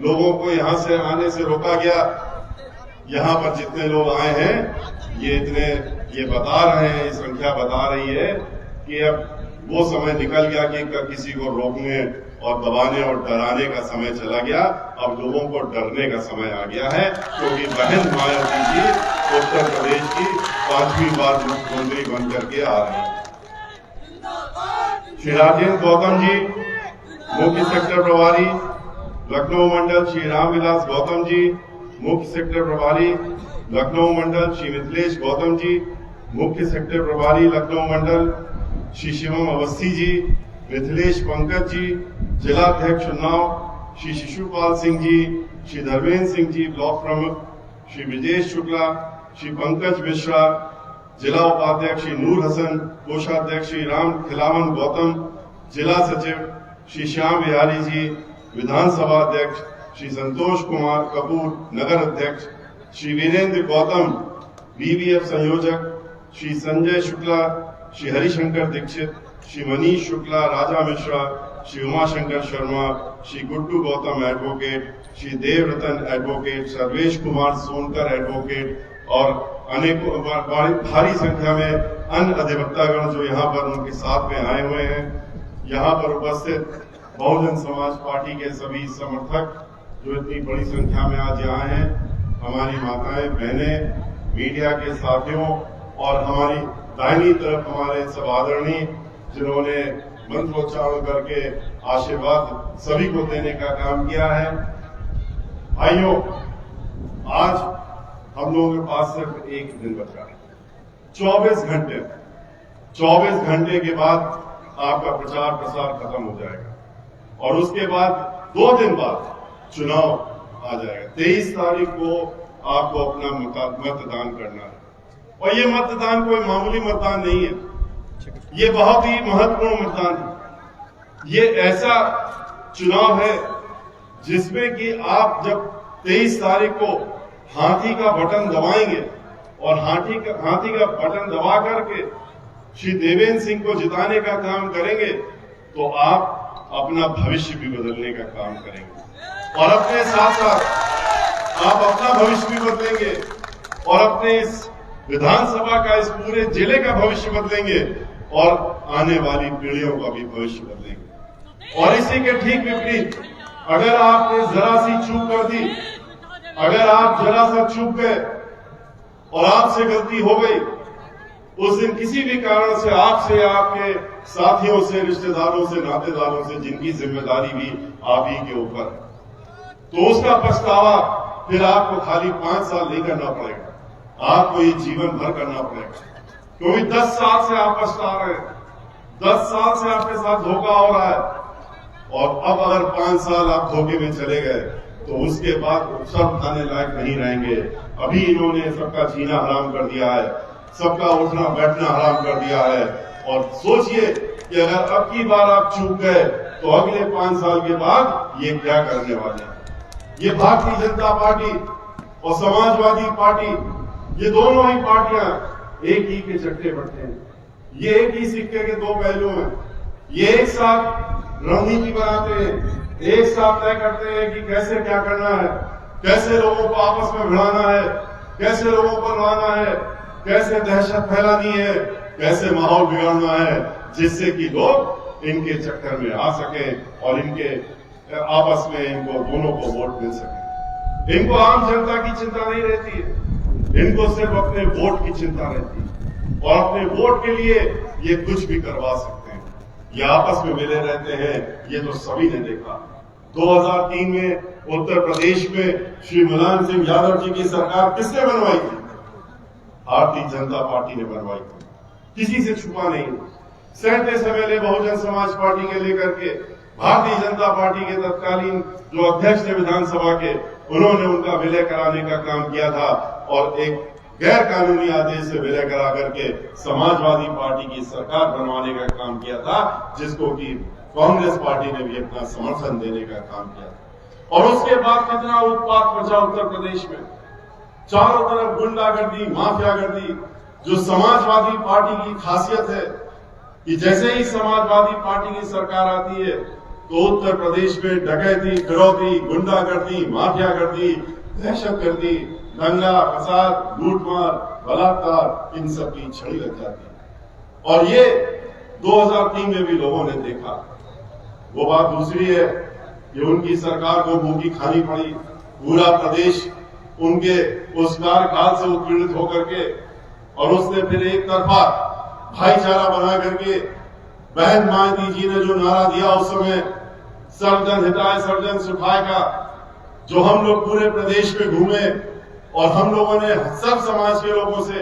लोगों को यहां से आने से रोका गया। यहां पर जितने लोग आए हैं ये बता रहे हैं, ये संख्या बता रही है कि अब वो समय निकल गया कि किसी को रोकने और दबाने और डराने का समय चला गया। अब लोगों को डरने का समय आ गया है, क्योंकि बहन मायावती जी उत्तर प्रदेश की 5वीं बार मुख्यमंत्री बन करके आ रहे हैं। श्री राजेंद्र गौतम जी मुख्य सेक्टर प्रभारी लखनऊ मंडल, श्री रामविलास गौतम जी मुख्य सेक्टर प्रभारी लखनऊ मंडल, श्री मिथिलेश गौतम जी मुख्य सेक्टर प्रभारी लखनऊ मंडल, श्री शिवम अवस्थी जी, मिथिलेश पंकज जी जिलाध्यक्ष उन्नाव, श्री शिशुपाल सिंह जी, श्री धर्मेंद्र सिंह जी ब्लॉक प्रमुख, श्री विजेश शुक्ला, श्री पंकज मिश्रा जिला उपाध्यक्ष, श्री नूर हसन कोषाध्यक्ष, श्री राम खिलावन गौतम जिला सचिव, श्री श्याम बिहारी जी विधानसभा अध्यक्ष, श्री संतोष कुमार कपूर नगर अध्यक्ष, श्री वीरेंद्र गौतम बीबीएफ संयोजक, Shri Sanjay Shukla, Shri Harishankar Dixit, Shri Manish Shukla, Raja Mishra, Shri Umashankar Sharma, Shri Guddu Gautam advocate, Shri Devratan advocate, Sarvesh Kumar Sonkar advocate और अनेकों भारी संख्या में अन्य अधिवक्तागण जो यहाँ पर उनके साथ में आए हुए हैं। यहाँ पर उपस्थित बहुजन समाज पार्टी के सभी समर्थक जो इतनी बड़ी संख्या में आज यहाँ हैं, हमारी माताएं बहनें, मीडिया के साथियों और हमारी दाहिनी तरफ हमारे सब आदरणीय जिन्होंने मंत्रोच्चारण करके आशीर्वाद सभी को देने का काम किया है। भाइयों, आज हम लोगों के पास सिर्फ एक दिन बचा है, 24 घंटे के बाद आपका प्रचार प्रसार खत्म हो जाएगा और उसके बाद 2 दिन बाद चुनाव आ जाएगा। 23 तारीख को आपको अपना मतदान करना है और ये मतदान कोई मामूली मतदान नहीं है, ये बहुत ही महत्वपूर्ण मतदान है। ये ऐसा चुनाव है जिसमें कि आप जब 23 तारीख को हाथी का बटन दबाएंगे और हाथी का बटन दबा करके श्री देवेंद्र सिंह को जिताने का काम करेंगे तो आप अपना भविष्य भी बदलने का काम करेंगे और अपने साथ साथ आप अपना भविष्य भी बदलेंगे और अपने इस विधानसभा का, इस पूरे जिले का भविष्य बदलेंगे और आने वाली पीढ़ियों का भी भविष्य बदलेंगे। और इसी के ठीक विपरीत अगर आपने जरा सी चूक कर दी, अगर आप जरा सा चूक गए और आपसे गलती हो गई, उस दिन किसी भी कारण से आपसे या आपके साथियों से, रिश्तेदारों से, नातेदारों से, जिनकी जिम्मेदारी भी आप ही के ऊपर है, तो उसका पछतावा फिर आपको खाली 5 साल नहीं करना पड़ेगा, आपको ये जीवन भर करना पड़ेगा। क्योंकि 10 साल से आप पछता रहे हैं, 10 साल से आपके साथ धोखा हो रहा है और अब अगर 5 साल आप धोखे में चले गए तो उसके बाद सब खाने लायक नहीं रहेंगे। अभी इन्होंने सबका जीना हराम कर दिया है, सबका उठना बैठना हराम कर दिया है और सोचिए कि अगर अब की बार आप चूक गए तो अगले 5 साल के बाद ये क्या करने वाले हैं। ये भारतीय जनता पार्टी और समाजवादी पार्टी, ये दोनों ही पार्टियां एक ही के चट्टे बट्टे हैं, ये एक ही सिक्के के 2 पहलू हैं। ये एक साथ रणनीति बनाते हैं, एक साथ तय करते हैं कि कैसे क्या करना है, कैसे लोगों को आपस में भिड़ाना है, कैसे लोगों पर लाना है, कैसे दहशत फैलानी है, कैसे माहौल बिगाड़ना है, जिससे कि लोग इनके चक्कर में आ सके और इनके आपस में इनको दोनों को वोट मिल सके। इनको आम जनता की चिंता नहीं रहती है, इनको सिर्फ अपने वोट की चिंता रहती है और अपने वोट के लिए ये कुछ भी करवा सकते हैं। ये आपस में मिले रहते हैं, ये तो सभी ने देखा। 2003 में उत्तर प्रदेश में श्री मुलायम सिंह यादव जी की सरकार किसने बनवाई थी? भारतीय जनता पार्टी ने बनवाई थी, किसी से छुपा नहीं। 37 MLA बहुजन समाज पार्टी के लेकर के भारतीय जनता पार्टी के तत्कालीन जो अध्यक्ष थे विधानसभा के, उन्होंने उनका विलय कराने का काम किया था और एक गैर कानूनी आदेश से विलय करा करके समाजवादी पार्टी की सरकार बनवाने का काम किया था, जिसको कि कांग्रेस पार्टी ने भी अपना समर्थन देने का काम किया। और उसके बाद कितना उत्पात मचा उत्तर प्रदेश में, चारों तरफ गुंडागर्दी, माफियागर्दी। जो समाजवादी पार्टी की खासियत है कि जैसे ही समाजवादी पार्टी की सरकार आती है तो उत्तर प्रदेश में डकैती, फिरौती, गुंडागर्दी, माफियागर्दी, दहशतगर्दी, दंगा फसाद, लूटमार, बलात्कार, इन सब की छड़ी लग जाती है। और ये 2003 में भी लोगों ने देखा। वो बात दूसरी है कि उनकी सरकार को मुंह की खानी पड़ी। पूरा प्रदेश उनके उस कार्यकाल से उत्पीड़ित होकर के, और उसने फिर एक तरफा भाईचारा बना करके बहन मायावती जी ने जो नारा दिया उस समय, सर्वजन हिताय सर्वजन सुखाय का, जो हम लोग पूरे प्रदेश में घूमे और हम लोगों ने सब समाज के लोगों से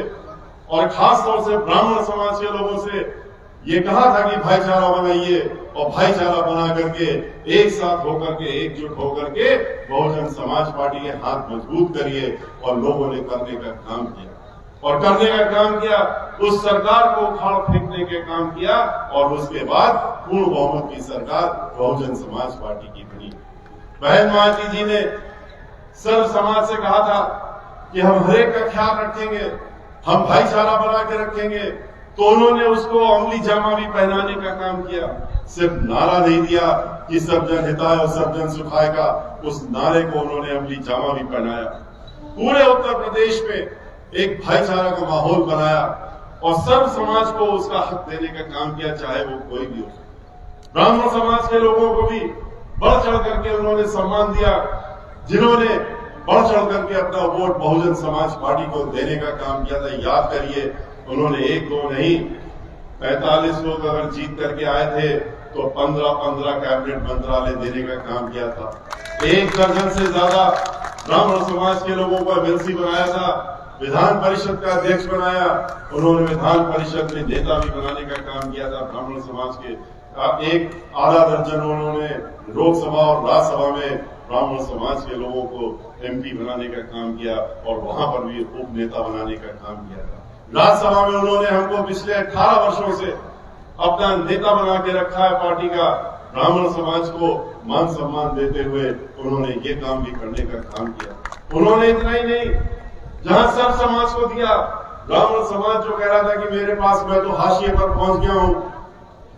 और खास तौर से ब्राह्मण समाज के लोगों से ये कहा था कि भाईचारा बनाइए और भाईचारा बना करके एक साथ होकर के, एकजुट होकर के बहुजन समाज पार्टी के हाथ मजबूत करिए। और लोगों ने करने का काम किया और करने का काम किया, उस सरकार को उखाड़ फेंकने के काम किया और उसके बाद पूर्ण बहुमत की सरकार बहुजन समाज पार्टी की बनी। बहन मायावती जी ने सर्व समाज से कहा था कि हम हरेक का ख्याल रखेंगे, हम भाईचारा बना के रखेंगे, तो उन्होंने उसको अमली जामा भी पहनाने का काम किया। सिर्फ नारा नहीं दिया कि सर्वजन हिताय और सर्वजन सुखाय का, उस नारे को उन्होंने अमली जामा भी पहनाया। पूरे उत्तर प्रदेश में एक भाईचारा का माहौल बनाया और सर्व समाज को उसका हक देने का काम किया, चाहे वो कोई भी हो। ब्राह्मण समाज के लोगों को भी बढ़ चढ़ करके उन्होंने सम्मान दिया। जिन्होंने बढ़ चढ़ करके अपना वोट बहुजन समाज पार्टी को देने का काम किया था, याद करिए, उन्होंने एक दो नहीं 45 लोग अगर जीत करके आए थे तो 15 कैबिनेट मंत्रालय देने का काम किया था। 1 दर्जन से ज्यादा ब्राह्मण समाज के लोगों को एमएलसी बनाया था, विधान परिषद का अध्यक्ष बनाया, उन्होंने विधान परिषद में नेता भी बनाने का काम किया था ब्राह्मण समाज के। एक आधा दर्जन उन्होंने लोकसभा और राज्यसभा में ब्राह्मण समाज के लोगों को एमपी बनाने का काम किया और वहां पर भी उप नेता बनाने का काम किया था। राज्यसभा में उन्होंने हमको पिछले 18 वर्षों से अपना नेता बना के रखा है पार्टी का। ब्राह्मण समाज को मान सम्मान देते हुए उन्होंने ये काम भी करने का काम किया। उन्होंने इतना ही नहीं, जहां सब समाज को दिया, ब्राह्मण समाज जो कह रहा था कि मेरे पास मैं तो हाशिए पर पहुंच गया हूं,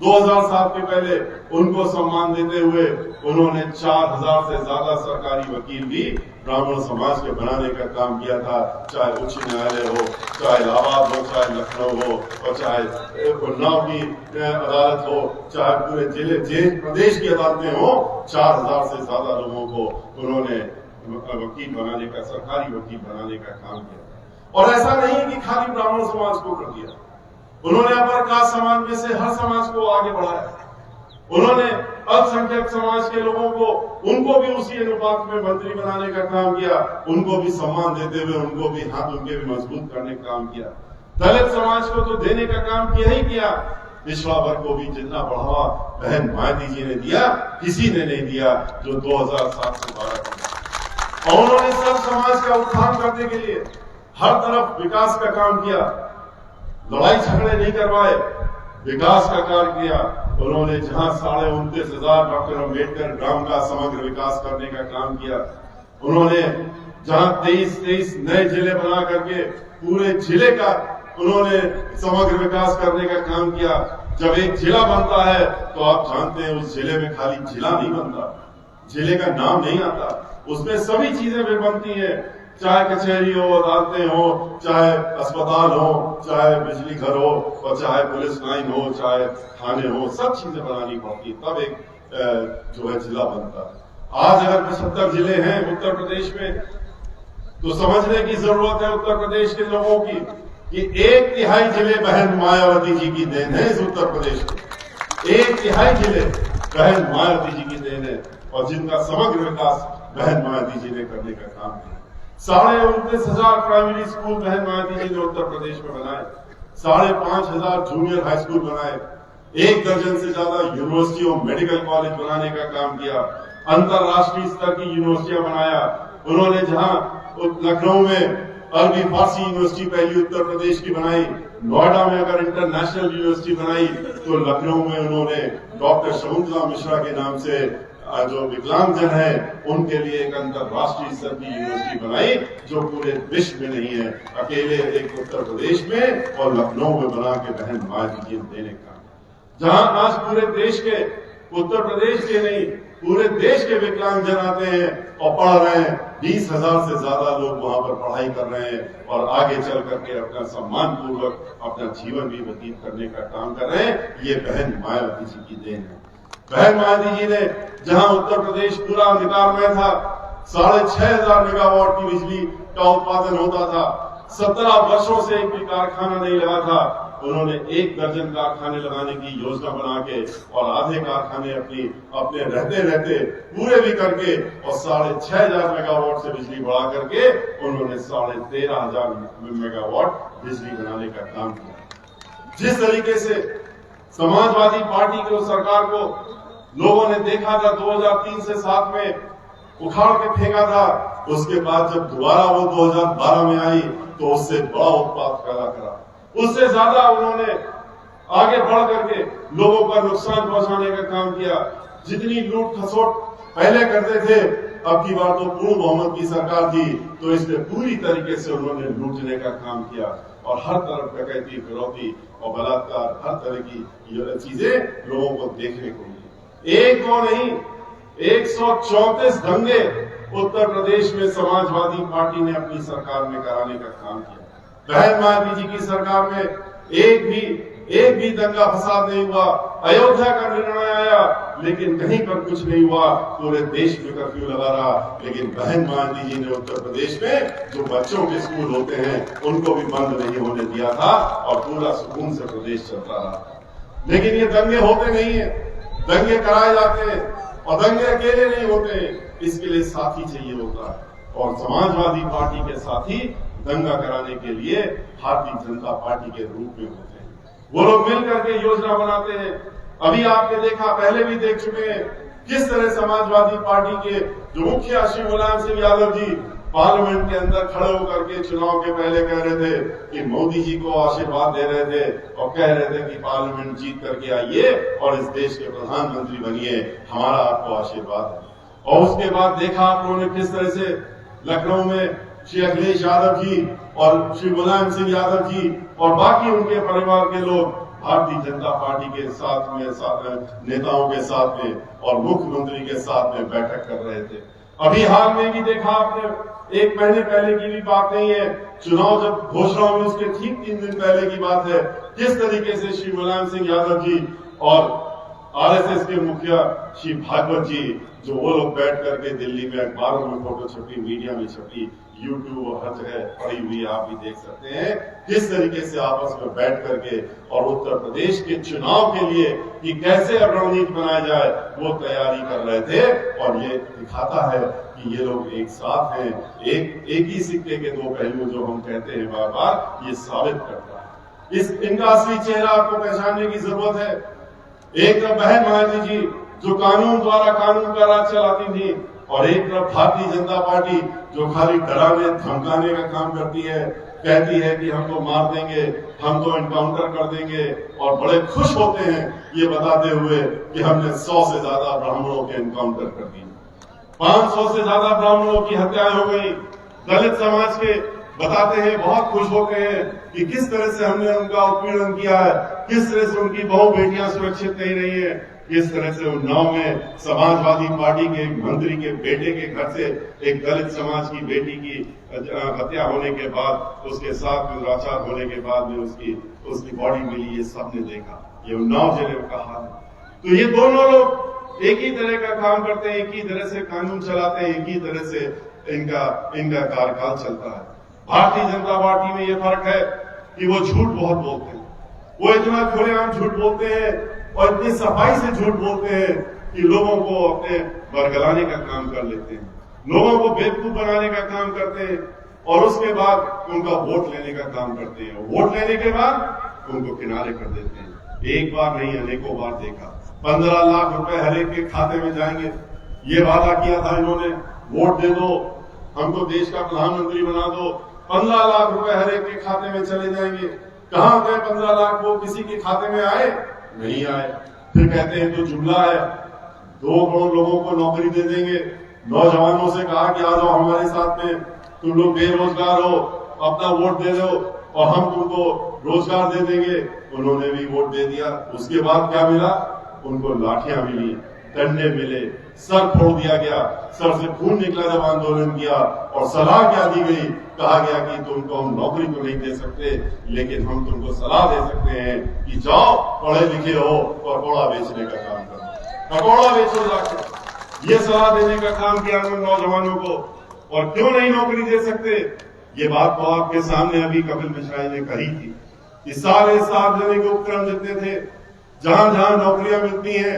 2007 के पहले उनको सम्मान देते हुए उन्होंने 4000 से ज्यादा सरकारी वकील भी ब्राह्मण समाज के बनाने का काम किया था। चाहे उच्च न्यायालय हो, चाहे इलाहाबाद हो, चाहे लखनऊ हो, और चाहे उन्नाव की अदालत हो, चाहे पूरे जिले प्रदेश की अदालतें हो, 4000 से ज्यादा लोगों को उन्होंने वकील बनाने का, सरकारी वकील बनाने का काम किया। और ऐसा नहीं कि खाली ब्राह्मण समाज को कर दिया, उन्होंने अपर कास्ट समाज में से हर समाज को आगे बढ़ाया। उन्होंने अल्पसंख्यक समाज के लोगों को, उनको भी उसी अनुपात में मंत्री बनाने का काम किया, उनको भी सम्मान देते हुए उनको भी हाथ उनके भी मजबूत करने का काम किया। दलित समाज को तो देने का काम किया ही किया, पिछड़ा वर्ग को भी जितना बढ़ावा बहन मायावती जी ने दिया, किसी ने नहीं दिया जो 2007 से 12 और उन्होंने सब समाज का उत्थान करने के लिए हर तरफ विकास का काम किया, लड़ाई झगड़े नहीं करवाए, विकास का कार्य किया। उन्होंने जहां 29,500 डॉक्टर अम्बेडकर ग्राम का समग्र विकास करने का काम किया, उन्होंने जहां 23 नए जिले बना करके पूरे जिले का उन्होंने समग्र विकास करने का काम किया। जब एक जिला बनता है तो आप जानते हैं उस जिले में खाली जिला नहीं बनता, जिले का नाम नहीं आता, उसमें सभी चीजें भी बनती हैं, चाहे कचहरी हो, अदालतें हो, चाहे अस्पताल हो, चाहे बिजली घर हो, और चाहे पुलिस लाइन हो, चाहे थाने हो, सब चीजें बनानी पड़ती, तब एक जो है जिला बनता है। आज अगर 75 जिले हैं उत्तर प्रदेश में, तो समझने की जरूरत है उत्तर प्रदेश के लोगों की कि 1/3 जिले बहन मायावती जी की देन है। इस उत्तर प्रदेश के 1/3 जिले बहन मायावती जी की देन है। और जिनका समग्र विकास बहन मायावती जी ने करने का काम किया। 29,500 प्राइमरी स्कूल बहन मायावती जी ने उत्तर प्रदेश में बनाए, 5,500 जूनियर हाई स्कूल बनाए, 1 दर्जन से ज्यादा यूनिवर्सिटी और मेडिकल कॉलेज बनाने का काम किया, अंतरराष्ट्रीय स्तर की यूनिवर्सिटियां बनाया। उन्होंने जहां लखनऊ में अरबी फारसी यूनिवर्सिटी पहली उत्तर प्रदेश की बनाई, नोएडा में अगर इंटरनेशनल यूनिवर्सिटी बनाई, तो लखनऊ में उन्होंने डॉक्टर शकुंतला मिश्रा के नाम से जो विकलांगजन है उनके लिए एक अंतरराष्ट्रीय स्तर की यूनिवर्सिटी बनाई, जो पूरे विश्व में नहीं है, अकेले एक उत्तर प्रदेश में और लखनऊ में बना के बहन मायावती जी ने देने का। जहां आज पूरे देश के, उत्तर प्रदेश के नहीं पूरे देश के विकलांगजन आते हैं और पढ़ रहे हैं, 20,000 से ज्यादा लोग वहां पर पढ़ाई कर रहे हैं और आगे चल करके अपना सम्मान पूर्वक अपना जीवन भी व्यतीत करने का काम कर रहे हैं। ये बहन मायावती जी की देन है। बहन मायावती जी ने जहां उत्तर प्रदेश पूरा अंधकार में था, 6,500 मेगावाट की बिजली का उत्पादन होता था, 17 वर्षों से एक भी कारखाना नहीं लगा था, उन्होंने 1 दर्जन कारखाने लगाने की योजना बना के और आधे कारखाने अपने रहते पूरे भी करके और 6,500 मेगावाट से बिजली बढ़ा करके उन्होंने 13,500 मेगावाट बिजली बनाने का काम किया। जिस तरीके से समाजवादी पार्टी की सरकार को लोगों ने देखा था 2003 से 7 में उखाड़ के फेंका था, उसके बाद जब दोबारा वो 2012 में आई तो उससे बड़ा उत्पाद पैदा करा, उससे ज्यादा उन्होंने आगे बढ़ करके लोगों पर नुकसान पहुंचाने का काम किया। जितनी लूट खसोट पहले करते थे, अब की बार तो पूर्ण बहुमत की सरकार थी, तो इसलिए पूरी तरीके से उन्होंने लूटने का काम किया और हर तरफ डकैती, फिरौती और बलात्कार, हर तरह की चीजें लोगों को देखने को मिली। एक दो नहीं, 134 दंगे उत्तर प्रदेश में समाजवादी पार्टी ने अपनी सरकार में कराने का काम किया। बहन मायावती जी की सरकार में एक भी दंगा फसाद नहीं हुआ। अयोध्या का निर्णय आया लेकिन कहीं पर कुछ नहीं हुआ, पूरे देश में कर्फ्यू लगा रहा, लेकिन बहन मायावती जी ने उत्तर प्रदेश में जो बच्चों के स्कूल होते हैं उनको भी बंद नहीं होने दिया था और पूरा सुकून से प्रदेश चलता रहा। लेकिन ये दंगे होते नहीं है, दंगे कराए जाते हैं और दंगे अकेले नहीं होते, इसके लिए साथी चाहिए होता है और समाजवादी पार्टी के साथी दंगा कराने के लिए भारतीय जनता पार्टी के रूप में होते हैं। वो लोग मिल करके योजना बनाते हैं। अभी आपने देखा, पहले भी देख चुके हैं, किस तरह समाजवादी पार्टी के जो मुखिया श्री मुलायम सिंह यादव जी पार्लियामेंट के अंदर खड़े होकर के चुनाव के पहले कह रहे थे कि मोदी जी को आशीर्वाद दे रहे थे और कह रहे थे कि पार्लियामेंट जीत करके आइए और इस देश के प्रधानमंत्री बनिए, हमारा आपको आशीर्वाद है। और उसके बाद देखा आप लोगों ने किस तरह से लखनऊ में श्री अखिलेश यादव जी और श्री मुलायम सिंह यादव जी और बाकी उनके परिवार के लोग भारतीय जनता पार्टी के साथ में नेताओं के साथ में और मुख्यमंत्री के साथ में बैठक कर रहे थे। अभी हाल में भी देखा आपने, 1 महीने पहले की भी बात नहीं है, चुनाव जब घोषणा हुई उसके ठीक 3 दिन पहले की बात है, किस तरीके से श्री मुलायम सिंह यादव जी और आरएसएस के मुखिया श्री भागवत जी, जो वो लोग बैठ करके दिल्ली में अखबारों में फोटो छपी, मीडिया में छपी, यूट्यूब और हर जगह पड़ी हुई आप भी देख सकते हैं, किस तरीके से आपस में बैठ करके और उत्तर प्रदेश के चुनाव के लिए कि कैसे अब रणनीति बनाई जाए वो तैयारी कर रहे थे। और ये दिखाता है कि ये लोग एक साथ हैं, एक ही सिक्के के 2 पहलू जो हम कहते हैं बार बार, ये साबित करता है। इनका असली चेहरा आपको पहचानने की जरूरत है। एक तरफ बहन मायावती जी जो कानून द्वारा कानून का राज चलाती थी और एक तरफ भारतीय जनता पार्टी जो खाली डराने धमकाने का काम करती है, कहती है कि हम तो मार देंगे, हम तो इनकाउंटर कर देंगे और बड़े खुश होते हैं ये बताते हुए कि हमने 100 से ज्यादा ब्राह्मणों के इनकाउंटर कर दिए, 500 से ज्यादा ब्राह्मणों की हत्याएं हो गई। दलित समाज के बताते हैं, बहुत खुश होते हैं कि किस तरह से हमने उनका उत्पीड़न किया है, किस तरह से उनकी बहु बेटियां सुरक्षित नहीं रही है, किस तरह से उन्नाव में समाजवादी पार्टी के मंत्री के बेटे के घर से एक दलित समाज की बेटी की हत्या होने के बाद, उसके साथ में दुराचार होने के बाद में उसकी बॉडी मिली, ये सबने देखा। ये उन्नाव जिले का हाल है। तो ये दोनों लोग एक ही तरह का काम करते हैं, एक ही तरह से कानून चलाते हैं, एक ही तरह से इनका कार्यकाल चलता है। भारतीय जनता पार्टी में ये फर्क है कि वो झूठ बहुत बोलते हैं, वो इतना खुलेआम झूठ बोलते हैं और इतनी सफाई से झूठ बोलते हैं कि लोगों को अपने बरगलाने का काम कर लेते हैं, लोगों को बेवकूफ बनाने का काम करते हैं और उसके बाद उनका वोट लेने का काम करते हैं। वोट लेने के बाद उनको किनारे कर देते हैं। एक बार नहीं अनेकों बार देखा। 15 लाख रुपए हर एक के खाते में जाएंगे, ये वादा किया था इन्होंने, वोट दे दो, हमको देश का प्रधानमंत्री बना दो, 15 लाख रुपए हर एक के खाते में चले जाएंगे। कहां गए 15 लाख? वो किसी के खाते में आए? नहीं आए। फिर कहते हैं तो जुमला है, 2 करोड़ लोगों को नौकरी दे देंगे। नौजवानों से कहा कि आ जाओ हमारे साथ में, तुम लोग बेरोजगार हो, अपना वोट दे दो और हम तुमको रोजगार दे देंगे। उन्होंने भी वोट दे दिया। उसके बाद क्या मिला? उनको लाठियां मिली, डंडे मिले, सर फोड़ दिया गया, सर से खून निकला जब आंदोलन किया। और सलाह क्या दी गई? कहा गया कि तुमको हम नौकरी तो नहीं दे सकते, लेकिन हम तुमको सलाह दे सकते हैं कि जाओ पढ़े लिखे हो और पकौड़ा बेचने का काम करो, पकौड़ा बेचो जाकर। ये सलाह देने का काम किया उन्होंने नौजवानों को। और क्यों नहीं नौकरी दे सकते? ये बात तो आपके सामने अभी कपिल मिश्रा ने कही थी कि सारे सार्वजनिक उपक्रम जितने थे, जहां जहां नौकरियां मिलती हैं,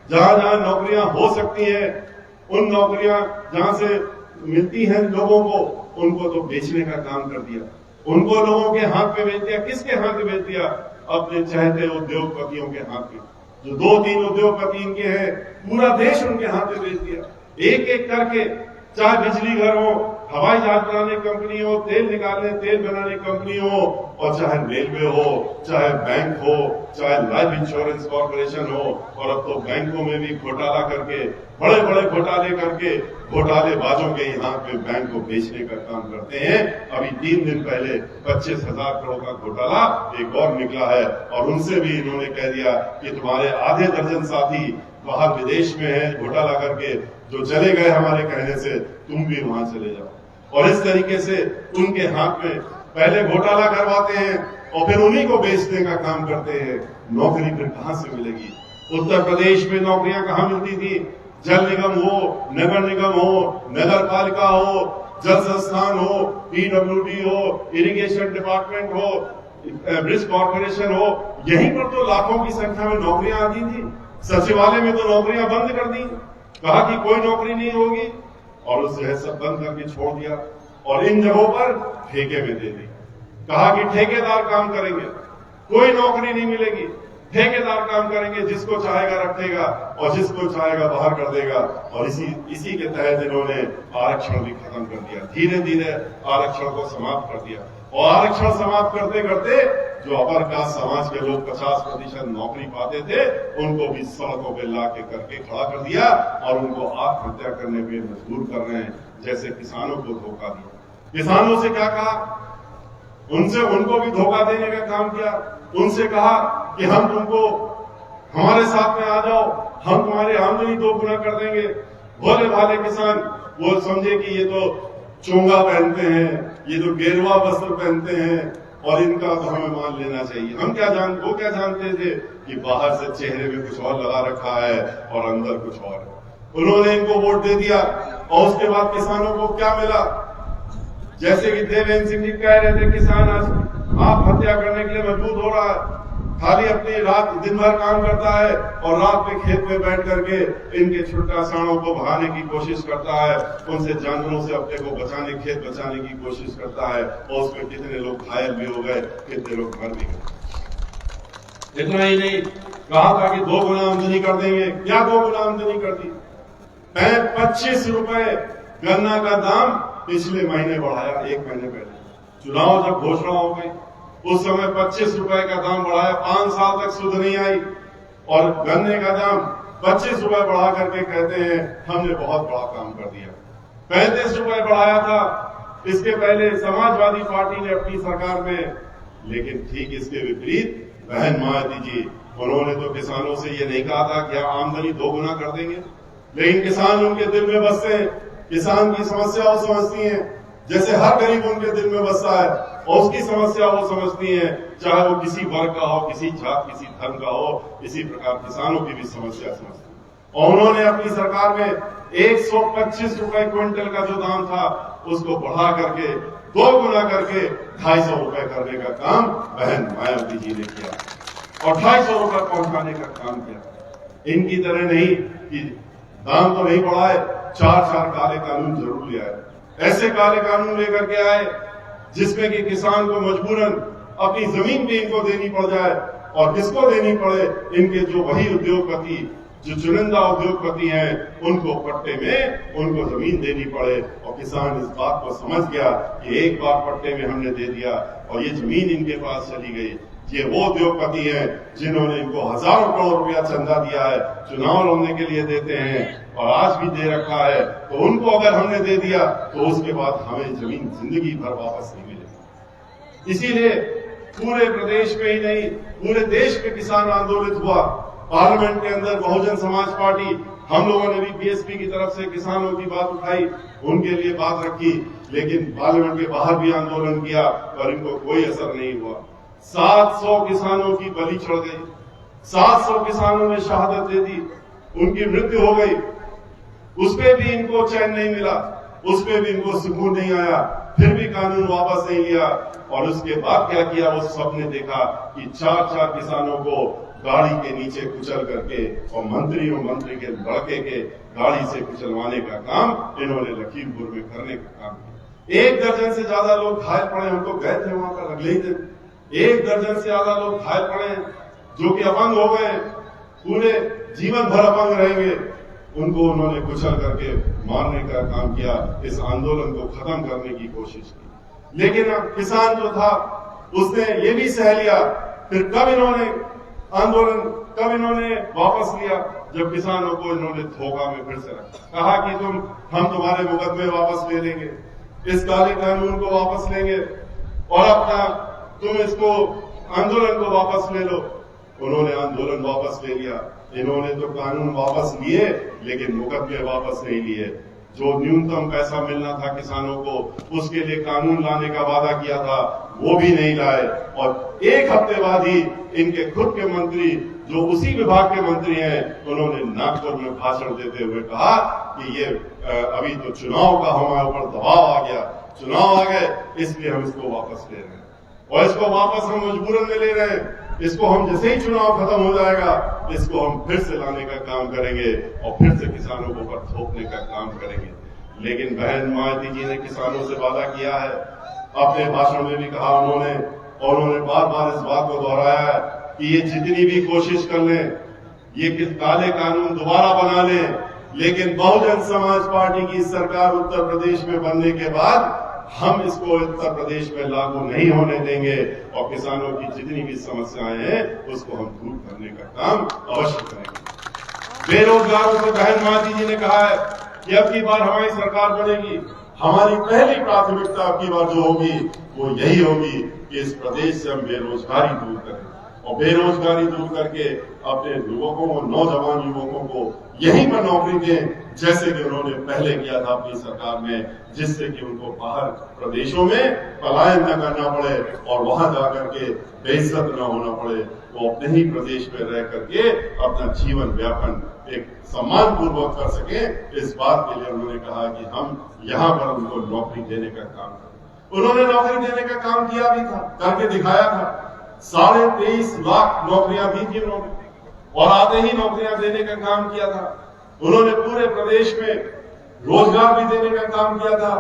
जहां जहां नौकरियां हो सकती हैं, उन नौकरियां जहां से मिलती हैं लोगों को, उनको तो बेचने का काम कर दिया। उनको लोगों के हाथ में बेच दिया। किसके हाथ में बेच दिया? अपने चाहते उद्योगपतियों के हाथ में। जो 2-3 उद्योगपति इनके हैं, पूरा देश उनके हाथ में बेच दिया। एक एक करके, चाहे बिजली घर हो, हवाई जहाज बनाने कंपनी हो, तेल निकालने तेल बनाने कंपनी हो, और चाहे रेलवे हो, चाहे बैंक हो, चाहे लाइफ इंश्योरेंस कॉर्पोरेशन हो, और अब तो बैंकों में भी घोटाला करके, बड़े बड़े घोटाले करके, घोटालेबाजों के यहाँ पे बैंक को बेचने का काम करते हैं। अभी 3 दिन पहले 25,000 करोड़ का घोटाला एक और निकला है, और उनसे भी इन्होंने कह दिया कि तुम्हारे आधे दर्जन साथी बाहर विदेश में है, घोटाला करके जो चले गए हमारे कहने से, तुम भी वहां चले जाओ। और इस तरीके से उनके हाथ में पहले घोटाला करवाते हैं और फिर उन्हीं को बेचने का काम करते हैं। नौकरी फिर कहां से मिलेगी? उत्तर प्रदेश में नौकरियां कहां मिलती थी? जल निगम हो, नगर निगम हो, नगर पालिका हो, जल संस्थान हो, PWD हो, इरिगेशन डिपार्टमेंट हो, ब्रिज कॉर्पोरेशन हो, यहीं पर तो लाखों की संख्या में नौकरियां आती थी। सचिवालय में तो नौकरियां बंद कर दी, कहा कि कोई नौकरी नहीं होगी, और उस सब बंद करके छोड़ दिया। और इन जगहों पर ठेके में दे दी, कहा कि ठेकेदार काम करेंगे, कोई नौकरी नहीं मिलेगी, ठेकेदार काम करेंगे, जिसको चाहेगा रखेगा और जिसको चाहेगा बाहर कर देगा। और इसी के तहत इन्होंने आरक्षण भी खत्म कर दिया, धीरे धीरे आरक्षण को समाप्त कर दिया। और आरक्षण समाप्त करते करते जो अपर कास्ट समाज के लोग 50% नौकरी पाते थे, उनको भी सड़कों पे ला के करके खड़ा कर दिया और उनको आत्महत्या करने पे मजबूर कर रहे हैं। जैसे किसानों को धोखा दिया, किसानों से क्या कहा? उनको भी धोखा देने का काम किया। उनसे कहा कि हम तुमको, हमारे साथ में आ जाओ, हम तुम्हारी आमदनी 2 गुना कर देंगे। भोले भाले किसान वो समझे कि ये तो चोंगा पहनते हैं, ये तो गेरुआ वस्त्र पहनते हैं और इनका तो हमें मान लेना चाहिए। वो क्या जानते थे कि बाहर से चेहरे में कुछ और लगा रखा है और अंदर कुछ और है। उन्होंने इनको वोट दे दिया और उसके बाद किसानों को क्या मिला? जैसे कि देवेंद्र सिंह जी कह रहे थे, किसान आज आत्महत्या करने के लिए मजबूर हो रहा है, खाली अपनी रात दिन भर काम करता है और रात में खेत में बैठ करके इनके छुट्टा साणों को भगाने की कोशिश करता है, उनसे जानवरों से अपने को बचाने, खेत बचाने की कोशिश करता है। और उसमें कितने लोग घायल भी हो गए, कितने लोग मर भी गए। इतना ही नहीं, कहा था कि 2 गुना आमदनी कर देंगे। क्या 2 गुना आमदनी कर दी? 25 रुपए गन्ना का दाम पिछले महीने बढ़ाया, 1 महीने पहले चुनाव जब घोषणा हो गई, उस समय 25 रुपए का दाम बढ़ाया। 5 साल तक सुध नहीं आई और गन्ने का दाम 25 रुपए बढ़ा करके कहते हैं हमने बहुत बड़ा काम कर दिया। 35 रुपए बढ़ाया था इसके पहले समाजवादी पार्टी ने अपनी सरकार में। लेकिन ठीक इसके विपरीत बहन मायावती जी, उन्होंने तो किसानों से ये नहीं कहा था कि हम आमदनी 2 गुना कर देंगे, लेकिन किसान उनके दिल में बसते हैं। किसान की समस्या वो समझती हैं जैसे हर गरीब उनके दिल में बसता है, और उसकी समस्या वो समझती है, चाहे वो किसी वर्ग का हो, किसी जात, किसी धर्म का हो। इसी प्रकार किसानों की भी समस्या समझती है। और उन्होंने अपनी सरकार में 125 रुपए क्विंटल का जो दाम था उसको बढ़ा करके 2 गुना करके 250 रुपए करने का काम बहन मायावती जी ने किया और 250 रुपए पहुंचाने का काम किया। इनकी तरह नहीं कि दाम तो नहीं बढ़ाए, 4 काले कानून जरूर ले आए। ऐसे काले कानून लेकर के आए जिसमें कि किसान को मजबूरन अपनी जमीन भी इनको देनी पड़ जाए, और किसको देनी पड़े, इनके जो वही उद्योगपति, जो चुनिंदा उद्योगपति हैं, उनको पट्टे में उनको जमीन देनी पड़े। और किसान इस बात को समझ गया कि एक बार पट्टे में हमने दे दिया और ये जमीन इनके पास चली गई। ये वो उद्योगपति हैं जिन्होंने इनको हजारों करोड़ रुपया चंदा दिया है, चुनाव लड़ने के लिए देते हैं और आज भी दे रखा है। तो उनको अगर हमने दे दिया तो उसके बाद हमें जमीन जिंदगी भर वापस नहीं मिलेगी। इसीलिए पूरे प्रदेश में ही नहीं, पूरे देश में किसान आंदोलित हुआ। पार्लियामेंट के अंदर बहुजन समाज पार्टी, हम लोगों ने भी बीएसपी की तरफ से किसानों की बात उठाई, उनके लिए बात रखी, लेकिन पार्लियामेंट के बाहर भी आंदोलन किया पर इनको कोई असर नहीं हुआ। 700 किसानों की बलि चढ़ गई, 700 किसानों ने शहादत दे दी, उनकी मृत्यु हो गई। उसपे भी इनको चैन नहीं मिला, उसपे भी इनको सुकून नहीं आया, फिर भी कानून वापस नहीं लिया। और उसके बाद क्या किया, वो सबने देखा कि 4 किसानों को गाड़ी के नीचे कुचल करके और मंत्री के लड़के के गाड़ी से कुचलवाने का काम इन्होंने लखीमपुर में करने का काम किया। 1 दर्जन से ज्यादा लोग घायल पड़े, हम तो गए थे वहां पर अगले ही दिन। 1 दर्जन से ज्यादा लोग घायल पड़े जो कि अपंग हो गए, पूरे जीवन भर अपंग रहेंगे। उनको उन्होंने कुचल करके मारने का काम किया, इस आंदोलन को खत्म करने की कोशिश की। लेकिन अब किसान जो था उसने ये भी सह लिया। फिर कब इन्होंने वापस लिया, जब किसानों को इन्होंने धोखा में फिर से रखा, कहा कि हम तुम्हारे मुकदमे वापस ले लेंगे, इस काले कानून को वापस लेंगे और अपना तुम इसको आंदोलन को वापस ले लो। उन्होंने आंदोलन वापस ले लिया। इन्होंने तो कानून वापस लिए लेकिन मुकदमे वापस नहीं लिए। जो न्यूनतम पैसा मिलना था किसानों को, उसके लिए कानून लाने का वादा किया था, वो भी नहीं लाए। और 1 हफ्ते बाद ही इनके खुद के मंत्री, जो उसी विभाग के मंत्री हैं, उन्होंने नागपुर में भाषण देते हुए कहा कि ये अभी तो चुनाव का हमारे ऊपर दबाव आ गया, चुनाव आ गए इसलिए हम इसको वापस ले रहे हैं। और इसको वापस हम मजबूरन में ले रहे हैं। इसको हम जैसे ही चुनाव खत्म हो जाएगा, इसको हम फिर से लाने का काम करेंगे और फिर से किसानों को ऊपर थोपने का काम करेंगे। लेकिन बहन मायावती जी ने किसानों से वादा किया है, अपने भाषण में भी कहा उन्होंने, और उन्होंने बार बार इस बात को दोहराया है कि ये जितनी भी कोशिश कर लें, ये काले कानून दोबारा बना लें, लेकिन बहुजन समाज पार्टी की सरकार उत्तर प्रदेश में बनने के बाद हम इसको उत्तर प्रदेश में लागू नहीं होने देंगे और किसानों की जितनी भी समस्याएं हैं उसको हम दूर करने का काम अवश्य करेंगे। बेरोजगारों से बहन मायावती जी ने कहा है कि अब की बार हमारी सरकार बनेगी, हमारी पहली प्राथमिकता अब की बार जो होगी वो यही होगी कि इस प्रदेश से हम बेरोजगारी दूर करें और बेरोजगारी दूर करके अपने युवकों और नौजवान युवकों को यहीं पर नौकरी दें, जैसे कि उन्होंने पहले किया था अपनी सरकार में, जिससे कि उनको बाहर प्रदेशों में पलायन न करना पड़े और वहां जाकर के बेइज्जत न होना पड़े। वो अपने ही प्रदेश में रह करके अपना जीवन व्यापन एक सम्मान पूर्वक कर सके। इस बात के लिए उन्होंने कहा कि हम यहाँ पर उनको नौकरी देने का काम करें। उन्होंने नौकरी देने का काम किया भी था, करके दिखाया था। 23.5 लाख नौकरियां दी थी उन्होंने और आते ही नौकरियां देने का काम किया था। उन्होंने पूरे प्रदेश में रोजगार भी देने का काम किया था।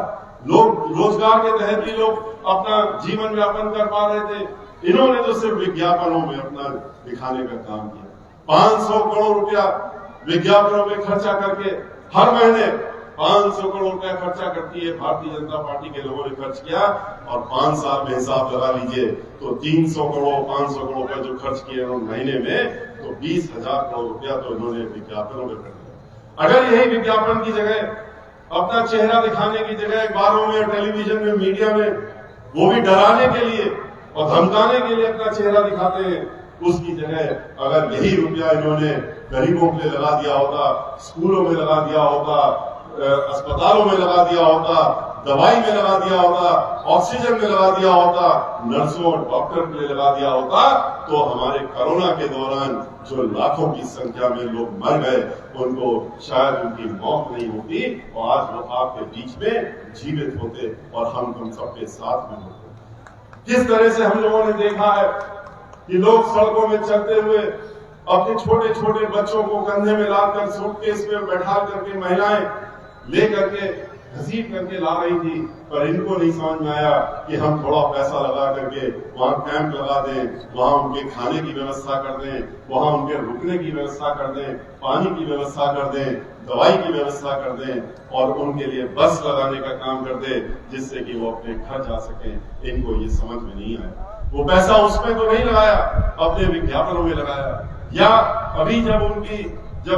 लोग रोजगार के तहत भी लोग अपना जीवन यापन कर पा रहे थे। इन्होंने तो सिर्फ विज्ञापनों में अपना दिखाने का काम किया। 500 करोड़ रुपया विज्ञापनों में खर्चा करके हर महीने 500 करोड़ रुपया खर्चा करती है भारतीय जनता पार्टी के लोगों ने खर्च किया। और 5 साल में हिसाब लगा लीजिए तो 300 करोड़ 500 करोड़ रुपया जो खर्च किए महीने में, तो 20,000 करोड़ रुपया तो इन्होंने विज्ञापनों में कर दिया। अगर यही विज्ञापन की जगह अपना चेहरा दिखाने की जगह अखबारों में, टेलीविजन में, मीडिया में, वो भी डराने के लिए और धमकाने के लिए अपना चेहरा दिखाते हैं, उसकी जगह अगर यही रुपया इन्होंने गरीबों के लिए लगा दिया होता, स्कूलों में लगा दिया होता, अस्पतालों में लगा दिया होता, दवाई में लगा दिया होता, ऑक्सीजन में लगा दिया होता, नर्सों और डॉक्टर के लिए लगा दिया होता, तो हमारे कोरोना के दौरान जो लाखों की संख्या में लोग मर गए, उनको शायद उनकी मौत नहीं होती और आज वो आपके बीच में जीवित होते और हम सबके साथ में होते। जिस तरह से हम लोगों ने देखा है कि लोग सड़कों में चलते हुए अपने छोटे छोटे बच्चों को कंधे में लाकर सूटकेस में बैठा करके महिलाएं ले करके घसीट करके ला रही थी। पर इनको नहीं समझ में आया कि हम थोड़ा पैसा लगा करके वहां कैंप लगा दें, वहां उनके खाने की व्यवस्था कर दें, वहां उनके रुकने की व्यवस्था कर दें, पानी की व्यवस्था कर दें, दवाई की व्यवस्था कर दें और उनके लिए बस लगाने का काम कर दें, जिससे कि वो अपने घर जा सके। इनको ये समझ में नहीं आया। वो पैसा उसमें तो नहीं लगाया, अपने विज्ञापनों में लगाया। या अभी जब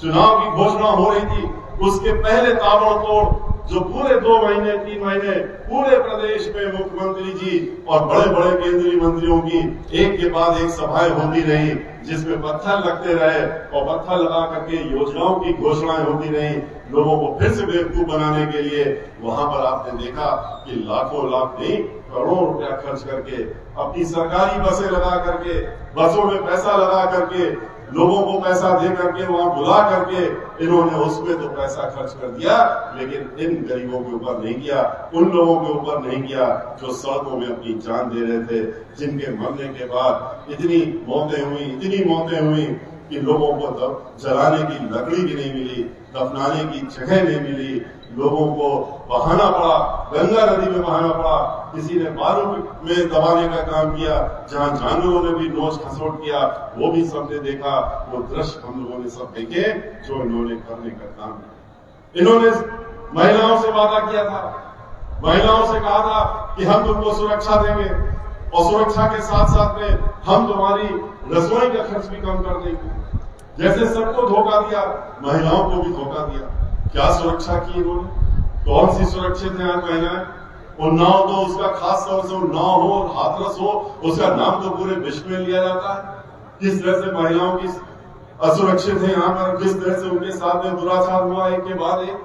चुनाव की घोषणा हो रही थी, उसके पहले ताबड़तोड़ जो पूरे 2 महीने 3 महीने पूरे प्रदेश में मुख्यमंत्री जी और बड़े बड़े केंद्रीय मंत्रियों की एक के बाद एक सभाएं होती रही, जिसमें पत्थर लगते रहे और पत्थर लगा करके योजनाओं की घोषणाएं होती रही, लोगों को फिर से बेवकूफ बनाने के लिए। वहां पर आपने देखा कि लाखों लाख नहीं, करोड़ों रुपया खर्च करके अपनी सरकारी बसें लगा करके, बसों में पैसा लगा करके, लोगों को पैसा दे करके वहां बुला करके इन्होंने उसमें तो पैसा खर्च कर दिया, लेकिन इन गरीबों के ऊपर नहीं किया, उन लोगों के ऊपर नहीं किया जो सड़कों में अपनी जान दे रहे थे, जिनके मरने के बाद इतनी मौतें हुई कि लोगों को जलाने की लकड़ी भी नहीं मिली, दफनाने की जगह नहीं मिली, लोगों को बहाना पड़ा, गंगा नदी में बहाना पड़ा, किसी ने बालू में दबाने का काम किया, जहां जानवरों ने भी नोच खसोट किया, वो भी सबने देखा। वो दृश्य हम लोगों ने सब देखे जो इन्होंने करने का काम किया। इन्होंने महिलाओं से वादा किया था, महिलाओं से कहा था कि हम तुमको सुरक्षा देंगे और सुरक्षा के साथ साथ में हम तुम्हारी रसोई का खर्च भी कम कर देंगे। जैसे सबको धोखा दिया, महिलाओं को भी धोखा दिया। क्या सुरक्षा की इन्होंने? कौन सी सुरक्षित है आज महिलाएं? उन्नाव तो उसका खास तौर से उन्नाव हो और हाथरस हो, उसका नाम तो पूरे विश्व में लिया जाता है। किस तरह से महिलाओं की असुरक्षित है यहाँ पर, किस तरह से उनके साथ में दुराचार हुआ एक के बाद एक,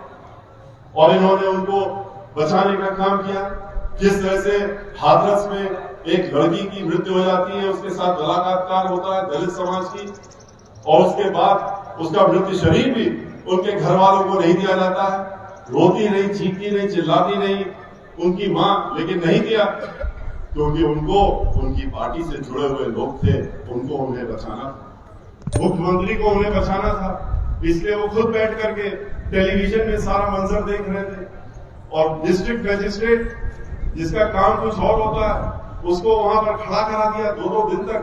और इन्होंने उनको बचाने का काम किया। किस तरह से हाथरस में एक लड़की की मृत्यु हो जाती है, उसके साथ बलात्कार होता है दलित समाज की, और उसके बाद उसका मृत्यु शरीर भी उनके घर वालों को नहीं दिया जाता है। रोती नहीं, चीखती नहीं, चिल्लाती नहीं उनकी मां, लेकिन नहीं दिया क्योंकि उनको उनकी पार्टी से जुड़े हुए लोग थे, उनको उन्हें बचाना था, मुख्यमंत्री को उन्हें बचाना था। इसलिए वो खुद बैठ करके टेलीविजन में सारा मंजर देख रहे थे, और डिस्ट्रिक्ट मजिस्ट्रेट जिसका काम कुछ और होता है, उसको वहां पर खड़ा करा दिया 2-2 दिन तक,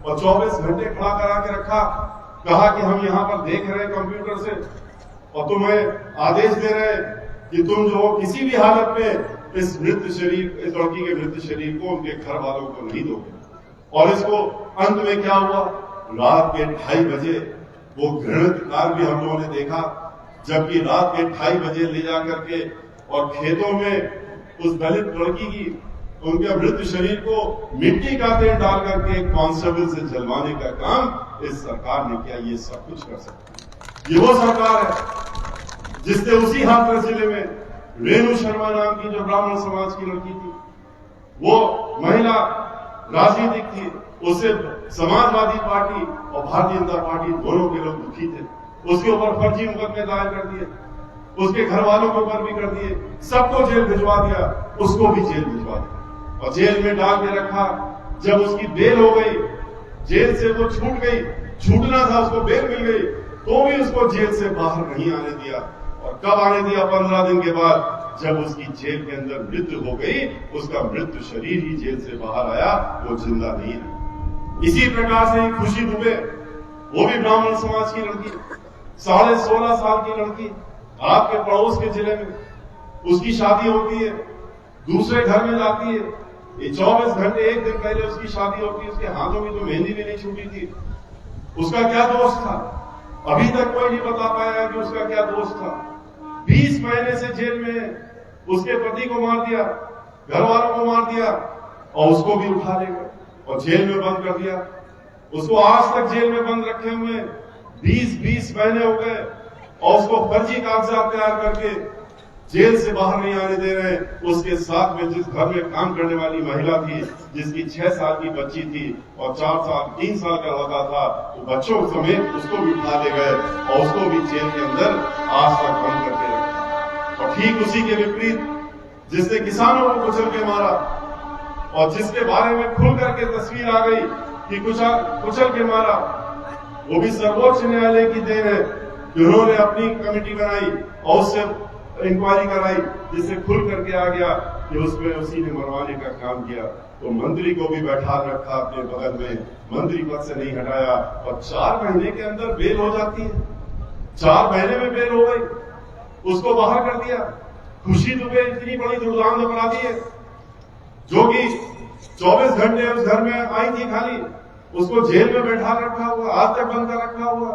और 24 घंटे खड़ा करा के रखा। कहा कि हम यहाँ पर देख रहे हैं कंप्यूटर से, और तुम्हें आदेश दे रहे हैं कि तुम जो किसी भी हालत में इस लड़की के मृत्यु शरीर को उनके घर वालों को नहीं दोगे। और इसको अंत में क्या हुआ, रात के 2:30 बजे वो घृणित कार्य भी हम लोगों ने देखा, जबकि रात के 2:30 बजे ले जा करके और खेतों में उस दलित लड़की की उनके मृत्यु शरीर को मिट्टी का तेल डाल करके कांस्टेबल से जलवाने का काम इस सरकार ने किया। ये सब कुछ कर सकती है। ये वो सरकार है जिसने उसी हाथरस जिले में रेणु शर्मा नाम की जो ब्राह्मण समाज की लड़की थी, वो महिला राजनीतिक थी, उससे समाजवादी पार्टी और भारतीय जनता पार्टी दोनों के लोग दुखी थे। उसके ऊपर फर्जी मुकदमे दायर कर दिए, उसके घर वालों के ऊपर भी कर दिए, सबको जेल भिजवा दिया, उसको भी जेल भिजवा दिया और जेल में डाल के रखा। जब उसकी बेल हो गई, जेल से वो छूट गई, छूटना था, उसको बेल मिल गई, तो भी उसको जेल से बाहर नहीं आने दिया। और कब आने दिया? 15 दिन के बाद, जब उसकी जेल के अंदर मृत्यु हो गई, उसका मृत्यु शरीर ही जेल से बाहर आया, वो जिंदा नहीं है। इसी प्रकार से खुशी दुबे, वो भी ब्राह्मण समाज की लड़की, 16.5 साल की लड़की, आपके पड़ोस के जिले में, उसकी शादी होती है, दूसरे घर में जाती है, ये 24 घंटे एक दिन पहले उसकी शादी होती है, उसके हाथों में तो मेहंदी भी नहीं छूटी थी। उसका क्या दोष था? अभी तक कोई नहीं बता पाया कि उसका क्या दोष था। 20 महीने से जेल में उसके पति को मार दिया, घर वालों को मार दिया, और उसको भी उठा ले गए और जेल में बंद कर दिया। उसको आज तक जेल में बंद रखे हुए 20 महीने हो गए, और उसको फर्जी कागजात तैयार करके जेल से बाहर नहीं आने दे रहे। उसके साथ में जिस घर में काम करने वाली महिला थी, जिसकी 6 साल की बच्ची थी और 3 साल का लड़का था, वो बच्चों समेत उसको भी उठा ले गए और उसको भी जेल के अंदर आज तक बंद करके रखा। और ठीक उसी के विपरीत, जिसने किसानों को कुचल के मारा और जिसके बारे में खुल करके तस्वीर आ गई कि कुचल के मारा, वो भी सर्वोच्च न्यायालय की देन है कि उन्होंने अपनी कमेटी बनाई और उससे इंक्वायरी कराई, जिससे खुल करके आ गया कि उसमें उसी ने मरवाने का काम किया। तो मंत्री को भी बैठा रखा अपने बगल में, मंत्री पद से नहीं हटाया और 4 महीने के अंदर बेल हो जाती है। 4 महीने में बेल हो गई, उसको बाहर कर दिया। खुशी दुबे इतनी बड़ी दुर्दांत अपराधी है जो कि 24 घंटे उस घर में आई थी खाली, उसको जेल में बैठा रखा हुआ, आज तक बंद कर रखा हुआ।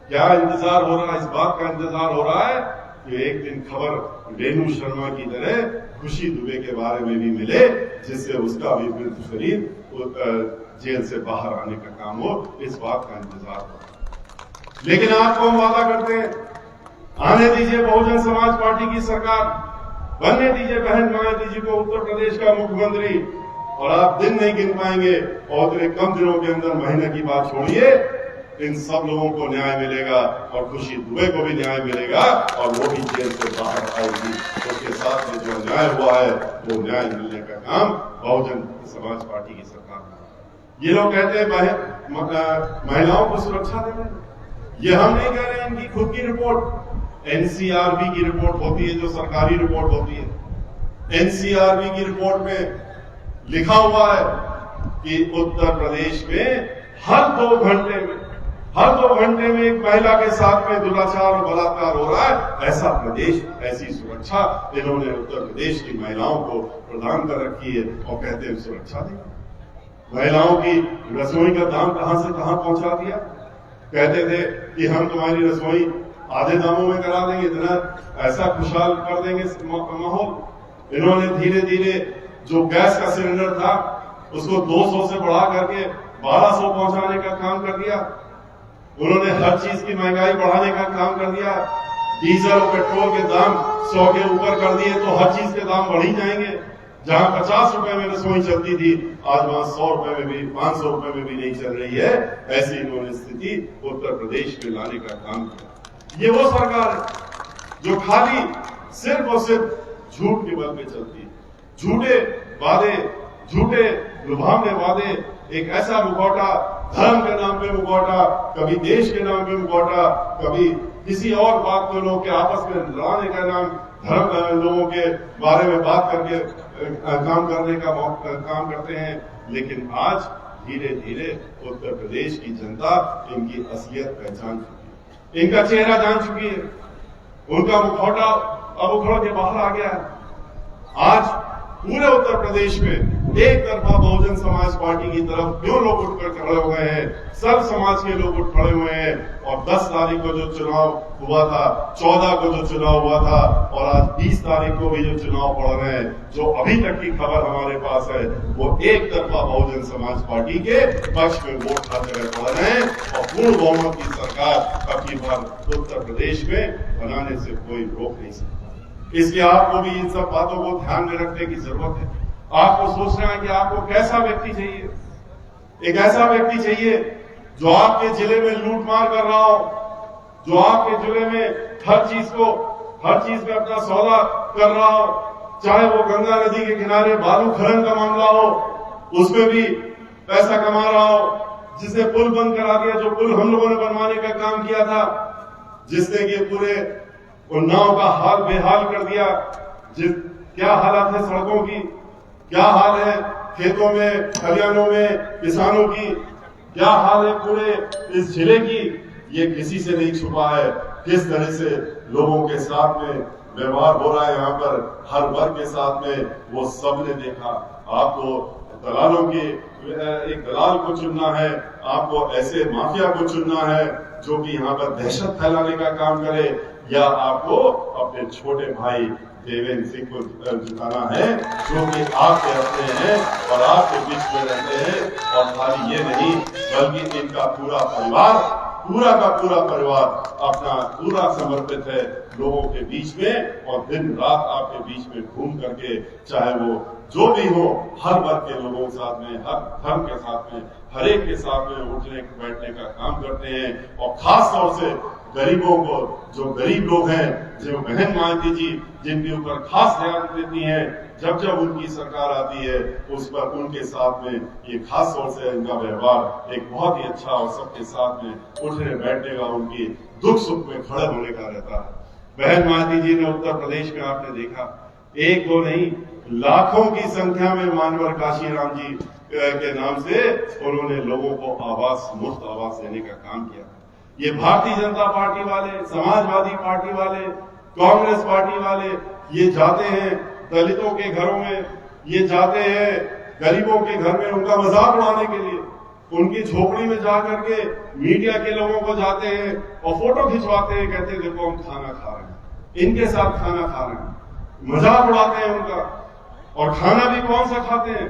क्या इंतजार हो रहा है? इस बात का इंतजार हो रहा है कि एक दिन खबर रेणु शर्मा की तरह खुशी दुबे के बारे में भी मिले, जिससे उसका भी मृत शरीर जेल से बाहर आने का काम हो। इस बात का इंतजार हो। लेकिन आपको हम वादा करते हैं, आने दीजिए बहुजन समाज पार्टी की सरकार, बनने दीजिए बहन मायावती जी को उत्तर प्रदेश का मुख्यमंत्री, और आप दिन नहीं गिन पाएंगे और इतने कम दिनों के अंदर महीने की बात छोड़िए, इन सब लोगों को न्याय मिलेगा और खुशी दुबे को भी न्याय मिलेगा और वो भी जेल से बाहर आएगी। उसके साथ में जो न्याय हुआ है वो न्याय मिलने का काम बहुजन समाज पार्टी की सरकार में। ये लोग कहते हैं महिलाओं को सुरक्षा देना, ये हम नहीं कह रहे हैं, इनकी खुद की रिपोर्ट एनसीआरबी की रिपोर्ट होती है, जो सरकारी रिपोर्ट होती है। एनसीआरबी की रिपोर्ट में लिखा हुआ है कि उत्तर प्रदेश में हर 2 घंटे में एक महिला के साथ में दुराचार और बलात्कार हो रहा है। ऐसा प्रदेश, ऐसी सुरक्षा इन्होंने उत्तर प्रदेश की महिलाओं को प्रदान कर रखी है और कहते हैं सुरक्षा देंगे। महिलाओं की रसोई का दाम कहां से कहां पहुंचा दिया। कहते थे कि हम तुम्हारी रसोई आधे दामों में करा देंगे, इतना ऐसा खुशहाल कर देंगे माहौल। इन्होंने धीरे धीरे जो गैस का सिलेंडर था उसको 200 से बढ़ा करके 1200 पहुंचाने का काम कर दिया। उन्होंने हर चीज की महंगाई बढ़ाने का काम कर दिया। डीजल और पेट्रोल के दाम 100 के ऊपर कर दिए तो हर चीज के दाम बढ़ ही जाएंगे। जहां 50 रुपए में रसोई चलती थी, आज वहां 100 रुपए में भी, 500 रुपए में भी नहीं चल रही है। ऐसी इन्होंने स्थिति उत्तर प्रदेश में लाने का काम किया। ये वो सरकार है जो खाली सिर्फ और सिर्फ झूठ के बल पे चलती है। झूठे वादे, झूठे लुभावने वादे, एक ऐसा मुखौटा, धर्म के नाम पे मुखौटा, कभी देश के नाम पे मुखौटा, कभी किसी और बात को लोग के आपस में लड़ाने का नाम, धर्म लोगों के बारे में बात करके काम करने का काम करते हैं। लेकिन आज धीरे धीरे उत्तर प्रदेश की जनता इनकी असलियत पहचान चुकी है, इनका चेहरा जान चुकी है, उनका मुखौटा अब उखड़ के बाहर आ गया है। आज पूरे उत्तर प्रदेश में एक तरफा बहुजन समाज पार्टी की तरफ क्यों लोग उठकर खड़े हो गए हैं, सब समाज के लोग उठ खड़े हुए हैं। और 10 तारीख को जो चुनाव हुआ था, 14 को जो चुनाव हुआ था और आज 20 तारीख को भी जो चुनाव पड़ रहे हैं, जो अभी तक की खबर हमारे पास है, वो एक तरफा बहुजन समाज पार्टी के पक्ष में वोट हर जगह पड़ रहे हैं और पूर्ण बहुमत की सरकार अगली बार उत्तर प्रदेश में बनाने से कोई रोक नहीं सकता। इसलिए आपको भी इन सब बातों को ध्यान में रखने की जरूरत है। आपको सोचना है कि आपको कैसा व्यक्ति चाहिए। एक ऐसा व्यक्ति चाहिए जो आपके जिले में लूटमार कर रहा हो, जो आपके जिले में हर चीज में अपना सौदा कर रहा हो, चाहे वो गंगा नदी के किनारे बालू खनन का मामला हो, उसमें भी पैसा कमा रहा हो, जिसने पुल बंद करा दिया, जो पुल हम लोगों ने बनवाने का काम किया था, जिसने कि पूरे उन्नाव का हाल बेहाल कर दिया। क्या हालत है सड़कों की, क्या हाल है खेतों में, खलिहानों में किसानों की, क्या हाल है पूरे इस जिले की, ये किसी से नहीं छुपा है। किस तरह से लोगों के साथ में व्यवहार हो रहा है यहाँ पर, हर वर्ग के साथ में, वो सबने देखा। आपको दलालों की एक दलाल को चुनना है, आपको ऐसे माफिया को चुनना है जो कि यहाँ पर दहशत फैलाने का काम करे, या आपको अपने छोटे भाई देवेंद्र सिंह को जिताना है जो कि आपके अपने हैं और आपके बीच में रहते हैं। और खाली ये नहीं बल्कि इनका पूरा परिवार, पूरा का पूरा परिवार अपना पूरा समर्पित है लोगों के बीच में और दिन रात आपके बीच में घूम करके, चाहे वो जो भी हो, हर वर्ग के लोगों के साथ में, हर धर्म के साथ में, हर एक के साथ में उठने बैठने का काम करते हैं। और खास तौर से गरीबों को, जो गरीब लोग हैं, जो बहन मालती जी जिनके ऊपर खास ध्यान देती हैं, जब जब उनकी सरकार आती है उस पर उनके साथ में ये खास तौर से इनका व्यवहार एक बहुत ही अच्छा और सबके साथ में उठने बैठने का, उनकी दुख सुख में खड़े होने का रहता है। बहन मालती जी ने उत्तर प्रदेश में आपने देखा, एक दो नहीं लाखों की संख्या में मानवर काशीराम जी के नाम से उन्होंने लोगों को आवास, मुफ्त आवास देने का काम किया। ये भारतीय जनता पार्टी वाले, समाजवादी पार्टी वाले, कांग्रेस पार्टी वाले ये जाते हैं दलितों के घरों में, ये जाते हैं गरीबों के घर में उनका मजाक उड़ाने के लिए, उनकी झोपड़ी में जा करके मीडिया के लोगों को जाते हैं और फोटो खिंचवाते हैं, कहते हैं देखो हम खाना खा रहे हैं, इनके साथ खाना खा रहे हैं, मजाक उड़ाते हैं उनका। और खाना भी कौन सा खाते हैं,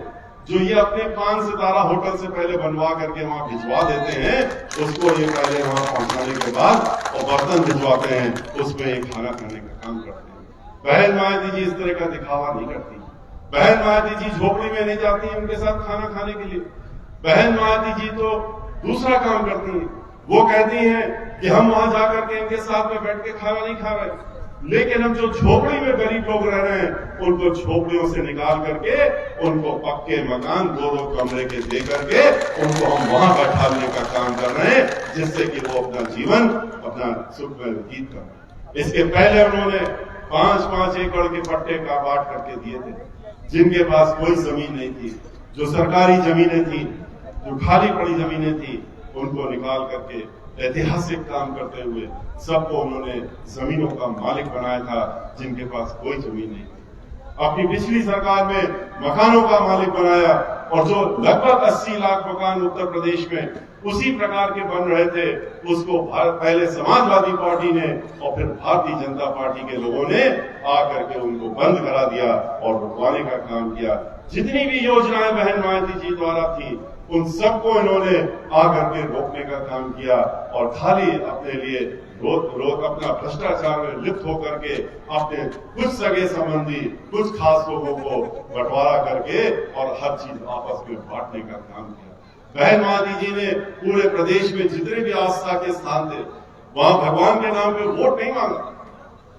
जो ये अपने 5 सितारा होटल से पहले बनवा करके वहां भिजवा देते हैं, उसको ये पहले वहां पहुंचाने के बाद और बर्तन भिजवाते हैं, उसमें ये खाना खाने का काम करते हैं। बहन मायावती जी इस तरह का दिखावा नहीं करती। बहन मायावती जी झोपड़ी में नहीं जाती है उनके साथ खाना खाने के लिए। बहन मायावती जी तो दूसरा काम करती हैं, वो कहती हैं कि हम वहां जाकर के इनके साथ में बैठ के खाना नहीं खा रहे, लेकिन हम जो झोपड़ी में गरीब लोग रह रहे हैं उनको झोपड़ियों से निकाल करके उनको पक्के मकान 2-2 कमरे के दे करके उनको हम वहां बैठाने का काम कर रहे हैं, जिससे कि वो अपना जीवन अपना सुख में व्यतीत कर। इसके पहले उन्होंने 5-5 एकड़ के पट्टे का बांट करके दिए थे, जिनके पास कोई जमीन नहीं थी, जो सरकारी जमीनें थी, जो खाली पड़ी जमीनें थी, उनको निकाल करके ऐतिहासिक काम करते हुए सबको उन्होंने जमीनों का मालिक बनाया था, जिनके पास कोई जमीन नहीं थी। अपनी पिछली सरकार में मकानों का मालिक बनाया, और जो लगभग 80 लाख मकान उत्तर प्रदेश में उसी प्रकार के बन रहे थे, उसको पहले समाजवादी पार्टी ने और फिर भारतीय जनता पार्टी के लोगों ने आकर के उनको बंद करा दिया और रुकवाने का काम किया। जितनी भी योजनाएं बहन मायावती जी द्वारा थी उन सबको इन्होंने आकर के रोकने का काम किया, और खाली अपने लिए रोक अपना भ्रष्टाचार में लिप्त होकर के अपने कुछ सगे संबंधी, कुछ खास लोगों को बंटवारा करके और हर चीज आपस में बांटने का काम किया। बहन मायावती जी ने पूरे प्रदेश में जितने भी आस्था के स्थान थे वहां भगवान के नाम पे वोट नहीं मांगा,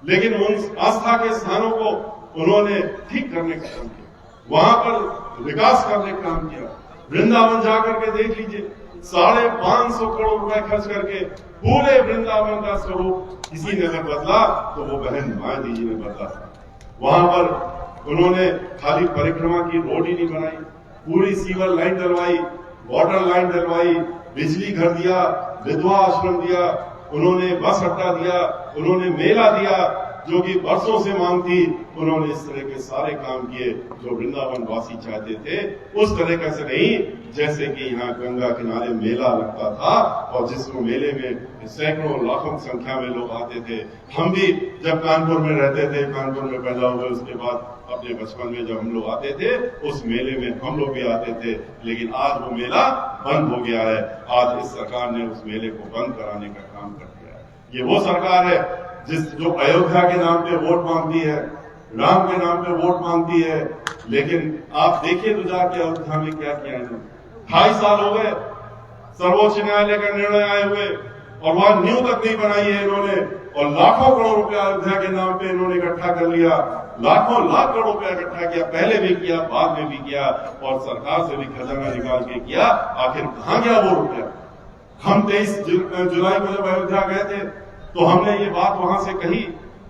लेकिन उन आस्था के स्थानों को उन्होंने ठीक करने का काम किया, वहां पर विकास करने का काम किया। वृंदावन जाकर के देख लीजिए, 550 करोड़ रुपए खर्च करके पूरे वृंदावन का स्वरूप किसी ने अगर बदला तो वो बहन मायावती जी ने बदला। वहां पर उन्होंने खाली परिक्रमा की रोड ही नहीं बनाई, पूरी सीवर लाइन डलवाई, वाटर लाइन डलवाई, बिजली घर दिया, विधवा आश्रम दिया, उन्होंने बस अड्डा दिया, उन्होंने मेला दिया, जो कि वर्षों से मांग थी। उन्होंने इस तरह के सारे काम किए जो वृंदावन वासी चाहते थे, उस तरीके से नहीं जैसे कि यहाँ गंगा किनारे मेला लगता था और जिसको मेले में सैकड़ों लाखों संख्या में लोग आते थे। हम भी जब कानपुर में रहते थे, कानपुर में पैदा हुए, उसके बाद अपने बचपन में जब हम लोग आते थे उस मेले में हम लोग भी आते थे, लेकिन आज वो मेला बंद हो गया है। आज इस सरकार ने उस मेले को बंद कराने का काम कर दिया है। ये वो सरकार है जो अयोध्या के नाम पे वोट मांगती है, राम के नाम पे वोट मांगती है, लेकिन आप देखिए तो जाके अयोध्या में क्या किया है। 2.5 साल हो गए सर्वोच्च न्यायालय का निर्णय आए हुए और वहां नींव तक नहीं बनाई है इन्होंने, और लाखों करोड़ रुपया अयोध्या के नाम पे इन्होंने इकट्ठा कर लिया, लाखों लाख करोड़ रुपया इकट्ठा किया, पहले भी किया, बाद में भी किया, और सरकार से भी खजाना निकाल के किया। आखिर कहां गया वो रुपया? हम 23 जुलाई को जब अयोध्या गए थे तो हमने ये बात वहां से कही,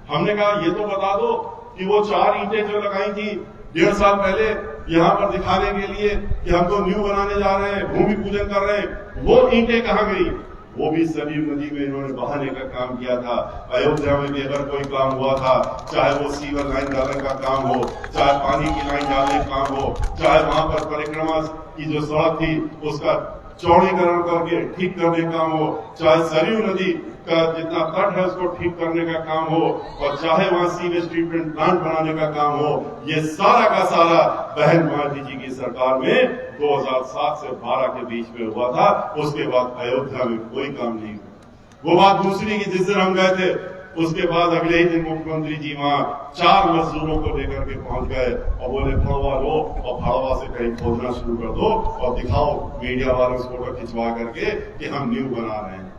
हमने कहा ये तो बता दो कि वो 4 ईंटें जो लगाई थी 1.5 साल पहले यहाँ पर दिखाने के लिए कि हम तो न्यू बनाने जा रहे हैं, भूमि पूजन कर रहे हैं, वो ईंटें कहाँ गई? वो भी सरयू नदी में इन्होंने बहाने का काम किया था। अयोध्या में भी अगर कोई काम हुआ था, चाहे वो सीवर लाइन डालने का काम हो, चाहे पानी की लाइन डालने का काम हो, चाहे वहां पर परिक्रमा की जो सड़क थी उसका चौड़ीकरण करके ठीक करने का काम हो, चाहे सरयू नदी का जितना तट है उसको ठीक करने का काम हो, और चाहे वहां सीवेज ट्रीटमेंट प्लांट बनाने का काम हो, ये सारा का सारा बहन मायावती जी की सरकार में 2007 से 12 के बीच में हुआ था। उसके बाद अयोध्या में कोई काम नहीं हुआ। वो बात दूसरी की जिस दिन हम गए थे उसके बाद अगले ही दिन मुख्यमंत्री जी वहां 4 मजदूरों को लेकर के पहुंच गए और बोले फड़वा लो और फड़वा से कहीं खोदना शुरू कर दो और दिखाओ मीडिया वालों से फोटो खिंचवा करके कि हम न्यू बना रहे हैं।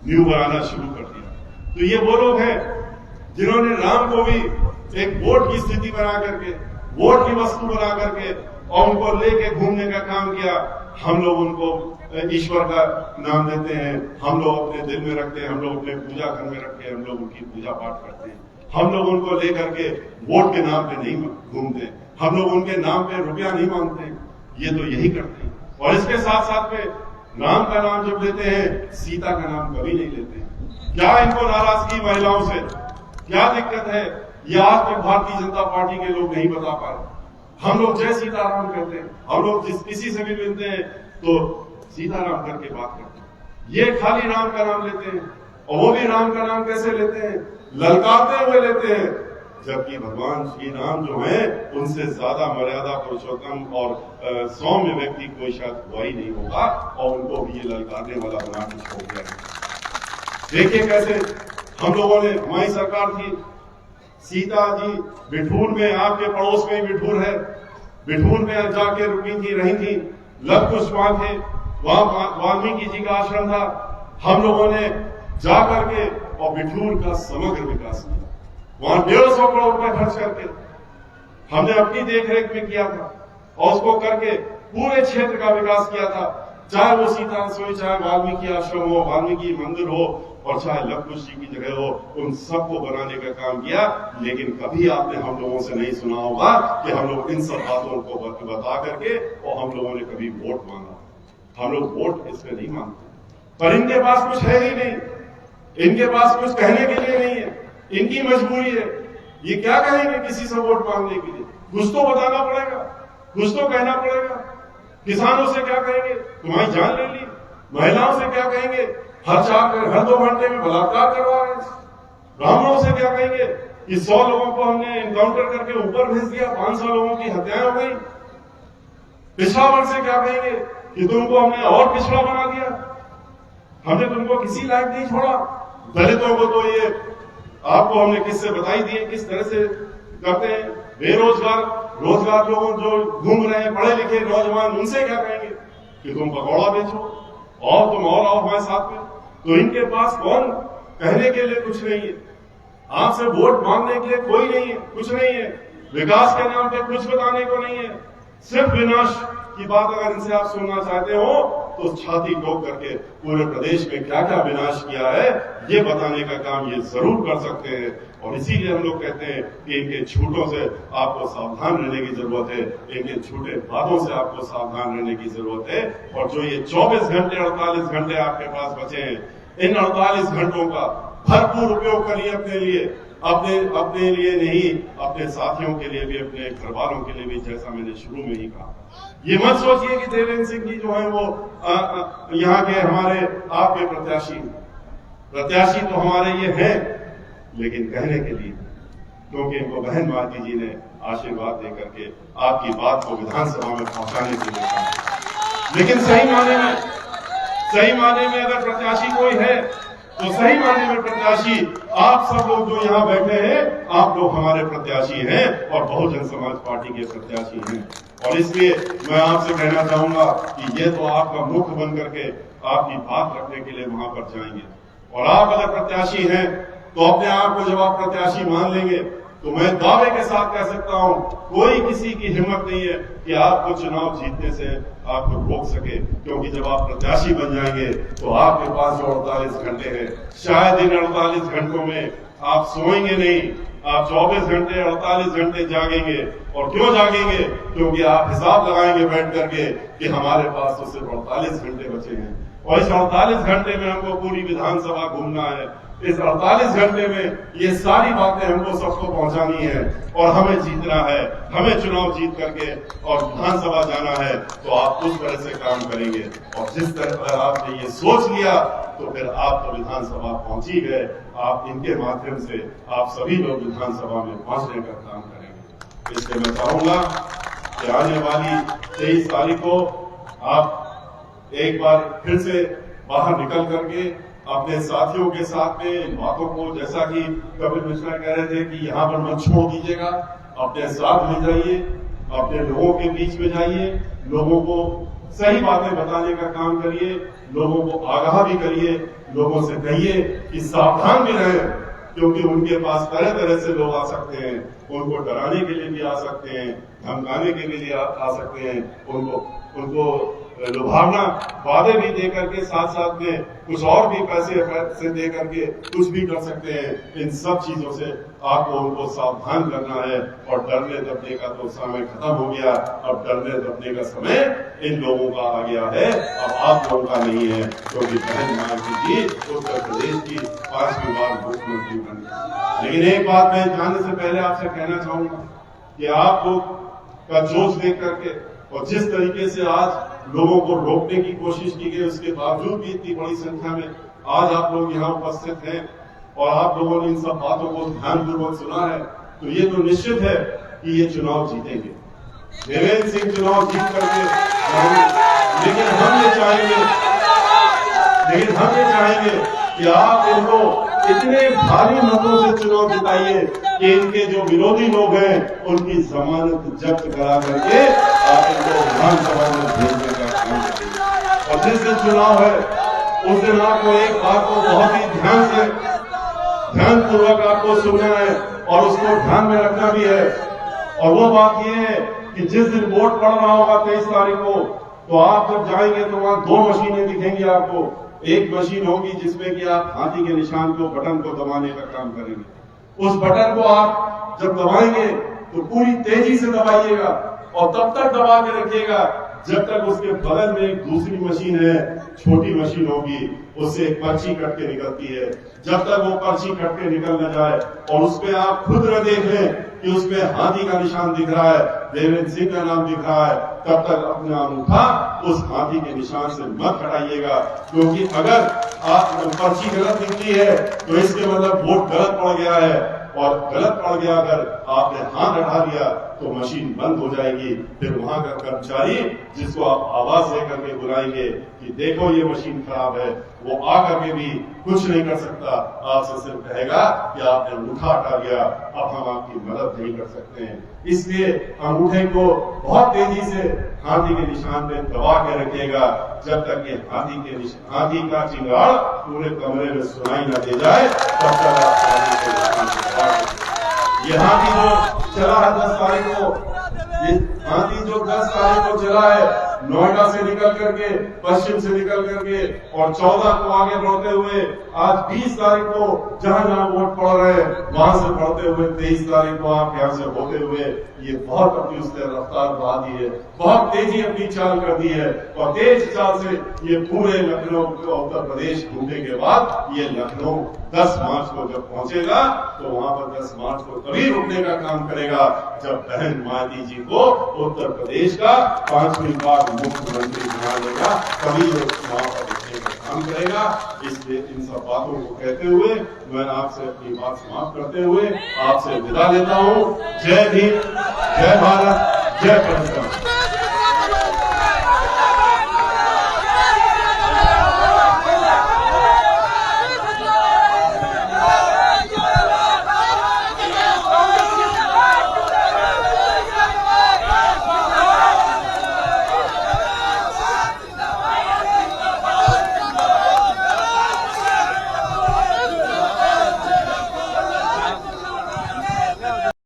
न्यू बनाना शुरू कर दिया। तो ये वो लोग हैं जिन्होंने राम को भी एक वोट की स्थिति बना करके, वोट की वस्तु बना करके और उनको लेके घूमने का काम किया। हम लोग उनको ईश्वर का नाम देते हैं, हम लोग अपने दिल में रखते हैं, हम लोग अपने पूजा घर में रखते हैं, हम लोग उनकी पूजा पाठ करते हैं। हम लोग उनको लेकर के वोट के नाम पे नहीं घूमते, हम लोग उनके नाम पे रुपया नहीं मांगते। ये तो यही करते हैं। और इसके साथ साथ में राम का नाम जब लेते हैं, सीता का नाम कभी नहीं लेते। क्या इनको नाराजगी महिलाओं से, क्या दिक्कत है, ये आज तक भारतीय जनता पार्टी के लोग नहीं बता पाए। हम लोग जय सीताराम कहते हैं, हम लोग किसी से भी मिलते हैं तो सीताराम करके बात करते हैं। ये खाली राम का नाम लेते हैं, और वो भी राम का नाम कैसे लेते हैं, ललकारते हुए लेते हैं। जबकि भगवान श्री राम जो है उनसे ज्यादा मर्यादा पुरुषोत्तम और सौम्य व्यक्ति कोई शायद हुआ ही नहीं होगा, और उनको भी ये ललकारने वाला बना के छोड़ दिया है। देखिए कैसे हम लोगों ने, हमारी सरकार थी, सीता जी बिठूर में, आपके पड़ोस में बिठूर है, बिठूर में जाके रुकी थी, रही थी। लव कुश वहां थे, वहां वाल्मीकि जी का आश्रम था। हम लोगों ने जाकर के और बिठूर का समग्र विकास किया। वहां 150 करोड़ रुपए खर्च करके हमने अपनी देखरेख में किया था, और उसको करके पूरे क्षेत्र का विकास किया था। चाहे वो सीता रसोई, चाहे वाल्मीकि आश्रम हो, वाल्मीकि मंदिर हो, और चाहे लव कुश जी की जगह हो, उन सबको बनाने का काम किया। लेकिन कभी आपने हम लोगों से नहीं सुना होगा कि हम लोग इन सब बातों को बता करके और हम लोगों ने कभी वोट मांगा। हम लोग वोट इसमें नहीं मांगते, पर इनके पास कुछ है ही नहीं, इनके पास कुछ कहने के लिए नहीं है, इनकी मजबूरी है। ये क्या कहेंगे किसी से वोट मांगने के लिए? कुछ तो बताना पड़ेगा, कुछ तो कहना पड़ेगा। किसानों से क्या कहेंगे, तुम्हारी जान ले ली। महिलाओं से क्या कहेंगे, हर 2 घंटे में बलात्कार करवा रहे हैं। ब्राह्मणों से क्या कहेंगे कि 100 लोगों को हमने एनकाउंटर करके ऊपर भेज दिया, 500 लोगों की हत्याएं हो गई। पिछड़ा वर्ग से क्या कहेंगे कि तुमको हमने और पिछड़ा बना दिया, हमने तुमको किसी लायक नहीं छोड़ा। दलितों को तो ये आपको हमने किससे बताई दिए किस तरह से करते हैं। बेरोजगार, रोजगार लोगों जो घूम रहे हैं, पढ़े लिखे नौजवान, उनसे क्या कहेंगे कि तुम पकौड़ा बेचो और तुम और आओ हमारे साथ में। तो इनके पास कौन कहने के लिए कुछ नहीं है, आपसे वोट मांगने के लिए कोई नहीं है, कुछ नहीं है। विकास के नाम पे कुछ बताने को नहीं है। सिर्फ विनाश की बात अगर इनसे आप सुनना चाहते हो तो छाती ठोक करके पूरे प्रदेश में क्या क्या विनाश किया है ये बताने का काम ये जरूर कर सकते हैं। और इसीलिए हम लोग कहते हैं कि इनके झूठों से आपको सावधान रहने की जरूरत है, इनके झूठे वादों से आपको सावधान रहने की जरूरत है। और जो ये 24 घंटे 48 घंटे आपके पास बचे हैं, इन 48 घंटों का भरपूर उपयोग करिए अपने लिए, अपने लिए नहीं, अपने साथियों के लिए भी, अपने घर वालों के लिए भी। जैसा मैंने शुरू में ही कहा, ये मत सोचिए कि देवेंद्र सिंह जी जो है वो यहाँ के हमारे आपके प्रत्याशी तो हमारे ये हैं, लेकिन कहने के लिए, क्योंकि इनको बहन माती जी ने आशीर्वाद देकर के आपकी बात को विधानसभा में पहुंचाने के लिए कहा। लेकिन सही माने में अगर प्रत्याशी कोई है तो सही माने में प्रत्याशी आप सब लोग जो यहाँ बैठे हैं, आप लोग हमारे प्रत्याशी हैं और बहुजन समाज पार्टी के प्रत्याशी हैं। और इसलिए मैं आपसे कहना चाहूंगा कि ये तो आपका मुख बन करके आपकी बात रखने के लिए वहां पर जाएंगे। और आप अगर प्रत्याशी हैं तो अपने आप को जब आप प्रत्याशी मान लेंगे तो मैं दावे के साथ कह सकता हूं, कोई किसी की हिम्मत नहीं है कि आपको चुनाव जीतने से आपको रोक सके। क्योंकि जब आप प्रत्याशी बन जाएंगे तो आपके पास जो 48 घंटे हैं, शायद इन 48 घंटों में आप सोएंगे नहीं, आप 24 घंटे 48 घंटे जागेंगे। और क्यों जागेंगे? क्योंकि आप हिसाब लगाएंगे बैठ करके कि हमारे पास तो सिर्फ 48 घंटे बचे हैं, और इस 48 घंटे में हमको पूरी विधानसभा घूमना है। इस 48 घंटे में ये सारी बातें हमको सबको पहुंचानी है और हमें जीतना है, हमें चुनाव जीत करके और विधानसभा जाना है। तो आप उस तरह से काम करेंगे। और जिस तरह आपने ये सोच लिया तो फिर आप तो विधानसभा पहुंच ही गए। आप इनके माध्यम से आप सभी लोग विधानसभा में पहुंचने का काम करेंगे। इसलिए मैं चाहूंगा कि आने वाली 23 तारीख को आप एक बार फिर से बाहर निकल करके अपने साथियों के साथ में इन बातों को, जैसा कि कपिल मिश्रा कह रहे थे कि यहाँ पर मत छोड़ दीजिएगा, अपने साथ ले जाइए, अपने लोगों के बीच में जाइए, लोगों को सही बातें बताने का काम करिए, लोगों को आगाह भी करिए, लोगों से कहिए कि सावधान भी रहें, क्योंकि उनके पास तरह तरह से लोग आ सकते हैं, उनको डराने के लिए भी आ सकते हैं, धमकाने के लिए आ सकते हैं, उनको लुभावना वादे भी दे करके साथ साथ में कुछ और भी पैसे दे करके कुछ भी कर सकते हैं। इन सब चीजों से आपको उनको सावधान करना है। और डरने दबने का तो समय खत्म हो गया, अब डरने दबने का समय इन लोगों का आ गया है, अब आप लोगों का नहीं है, क्योंकि बहन मायावती जी उत्तर प्रदेश की 5वीं बार मुख्यमंत्री बनी। लेकिन एक बात मैं जानने से पहले आपसे कहना चाहूंगा कि आप लोग का जोश देख करके और जिस तरीके से आज लोगों को रोकने की कोशिश की गई, उसके बावजूद भी इतनी बड़ी संख्या में आज आप लोग यहाँ उपस्थित हैं और आप लोगों ने इन सब बातों को ध्यानपूर्वक सुना है, तो ये तो निश्चित है कि ये चुनाव जीतेंगे, देवेंद्र सिंह चुनाव जीत करके। लेकिन हम ये चाहेंगे कि आप इनको इतने भारी मतों से चुनाव जिताइए कि इनके जो विरोधी लोग हैं उनकी जमानत जब्त करा करके आप इनको विधानसभा में भेजने का काम करिए। और जिस दिन चुनाव है उस दिन आपको एक बात को बहुत ही ध्यानपूर्वक आपको सुनना है और उसको ध्यान में रखना भी है। और वो बात ये है कि जिस दिन वोट पड़ रहा होगा 23 तारीख को, तो आप जब जाएंगे तो वहां 2 मशीनें दिखेंगी आपको। एक मशीन होगी जिसमें कि आप हाथी के निशान को, बटन को दबाने का काम करेंगे। उस बटन को आप जब दबाएंगे तो पूरी तेजी से दबाइएगा और तब तक दबा के रखिएगा जब तक उसके बगल में एक दूसरी मशीन है, छोटी मशीन होगी, उससे एक पर्ची कट के निकलती है। जब तक वो पर्ची कट के निकल न जाए और उसमें आप खुद न देख लें कि उसमें हाथी का निशान दिख रहा है, देवेंद्र सिंह का नाम दिख रहा है, तब तक अपना अंगूठा उस हाथी के निशान से मत हटाइएगा। क्योंकि अगर आप पर्ची गलत निकली है तो इसके मतलब वोट गलत पड़ गया है, और गलत पड़ गया अगर आपने हाथ हटा दिया तो मशीन बंद हो जाएगी। फिर वहां का कर्मचारी जिसको आप आवाज दे करके बुलाएंगे कि देखो ये मशीन खराब है, वो आकर के भी कुछ नहीं कर सकता, आपसे सिर्फ कहेगा कि आपने अंगूठा हटा दिया, अब हम आपकी मदद नहीं कर सकते हैं। इसलिए अंगूठे को बहुत तेजी से हाथी के निशान पे दबा के रखिएगा जब तक ये हाथी का चिंगाड़ पूरे कमरे में सुनाई न दे जाए, तब तक आप हाथी के निशान से दबा के। ये हाथी जो चला है 10 तारीख को, ये हाथी जो 10 तारीख को चला है नोएडा से निकल करके, पश्चिम से निकल करके और 14 को आगे बढ़ते हुए आज 20 तारीख को जहां जहां वोट पड़ रहे हैं वहां से बढ़ते हुए 23 तारीख को आप यहां से होते हुए ये बहुत अपनी उसने रफ्तार बढ़ा दी है, बहुत तेजी अपनी चाल कर दी है। और तेज चाल से ये पूरे लखनऊ उत्तर प्रदेश घूमने के बाद ये लखनऊ 10 मार्च को जब पहुंचेगा तो वहां पर 10 मार्च को तभी रुकने का काम करेगा जब बहन मायावती जी को उत्तर प्रदेश का 5वीं बार मुख्यमंत्री बना देगा, तभी वो वहां पर रुकने का काम करेगा। इसलिए इन सब बातों को कहते हुए मैं आपसे अपनी बात समाप्त करते हुए आपसे विदा लेता हूँ। जय भीम, जय भारत, जय पंजाब।